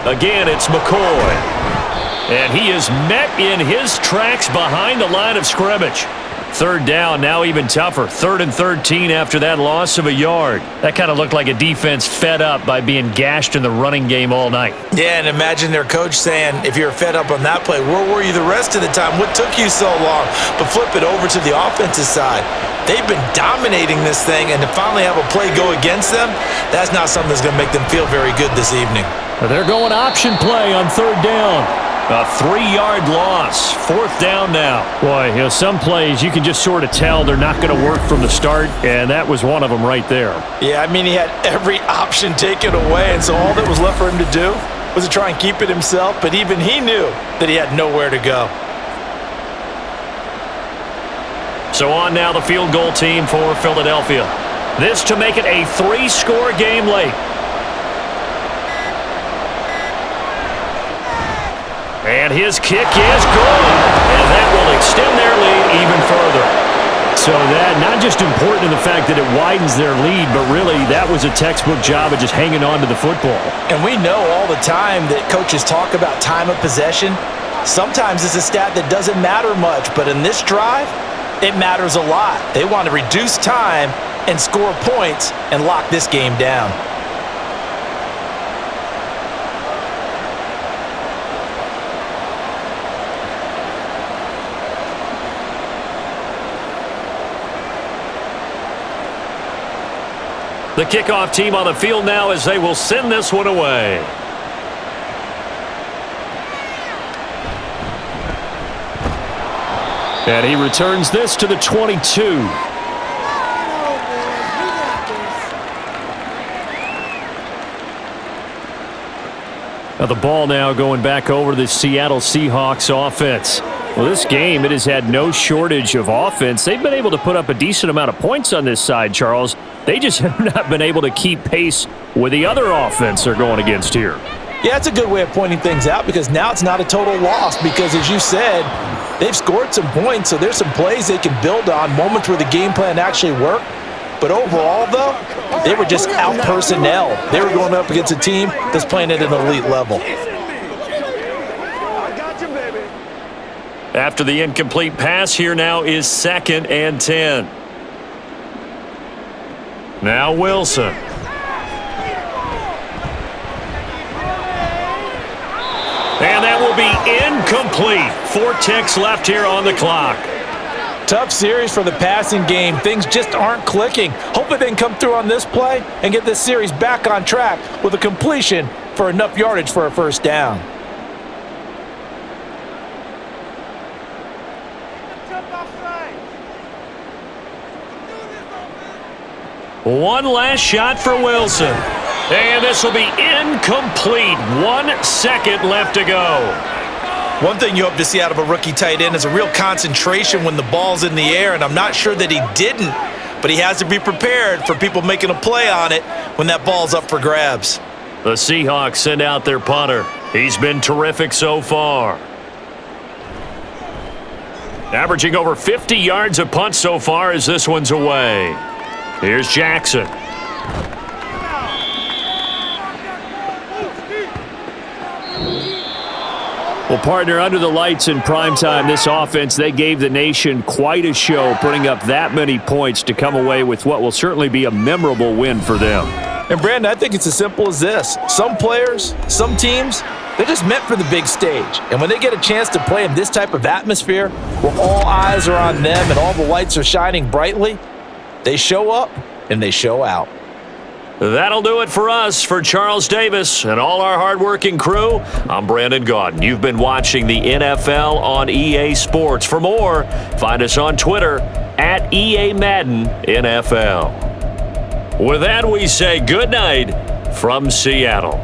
Again, it's McCoy. And he is met in his tracks behind the line of scrimmage. Third down, now even tougher. 3rd and 13 after that loss of a yard. That kind of looked like a defense fed up by being gashed in the running game all night. Yeah, and imagine their coach saying, if you're fed up on that play, where were you the rest of the time? What took you so long? But flip it over to the offensive side. They've been dominating this thing, and to finally have a play go against them, that's not something that's going to make them feel very good this evening. They're going option play on 3rd down. A 3-yard loss. 4th down now. Boy, some plays you can just sort of tell they're not going to work from the start, and that was one of them right there. Yeah, I mean, he had every option taken away, and so all that was left for him to do was to try and keep it himself, but even he knew that he had nowhere to go. So on now the field goal team for Philadelphia. This to make it a 3-score game late. And his kick is good. And that will extend their lead even further. So that, not just important in the fact that it widens their lead, but really that was a textbook job of just hanging on to the football. And we know all the time that coaches talk about time of possession. Sometimes it's a stat that doesn't matter much, but in this drive, it matters a lot. They want to reduce time and score points and lock this game down. The kickoff team on the field now as they will send this one away. And he returns this to the 22. Now the ball now going back over to the Seattle Seahawks offense. Well, this game, it has had no shortage of offense. They've been able to put up a decent amount of points on this side, Charles. They just have not been able to keep pace with the other offense they're going against here. Yeah, it's a good way of pointing things out because now it's not a total loss because, as you said, they've scored some points, so there's some plays they can build on, moments where the game plan actually worked. But overall, though, they were just out-personnel. They were going up against a team that's playing at an elite level. After the incomplete pass, here now is 2nd and 10. Now Wilson. And that will be incomplete. 4 ticks left here on the clock. Tough series for the passing game. Things just aren't clicking. Hopefully they can come through on this play and get this series back on track with a completion for enough yardage for a first down. One last shot for Wilson. And this will be incomplete. 1 second left to go. One thing you hope to see out of a rookie tight end is a real concentration when the ball's in the air, and I'm not sure that he didn't, but he has to be prepared for people making a play on it when that ball's up for grabs. The Seahawks send out their punter. He's been terrific so far. Averaging over 50 yards a punt so far as this one's away. Here's Jackson. Well, partner, under the lights in primetime, this offense, they gave the nation quite a show, putting up that many points to come away with what will certainly be a memorable win for them. And, Brandon, I think it's as simple as this. Some players, some teams, they're just meant for the big stage. And when they get a chance to play in this type of atmosphere where all eyes are on them and all the lights are shining brightly, they show up and they show out. That'll do it for us. For Charles Davis and all our hardworking crew, I'm Brandon Gaudin. You've been watching the NFL on EA Sports. For more, find us on Twitter at EA Madden NFL. With that, we say good night from Seattle.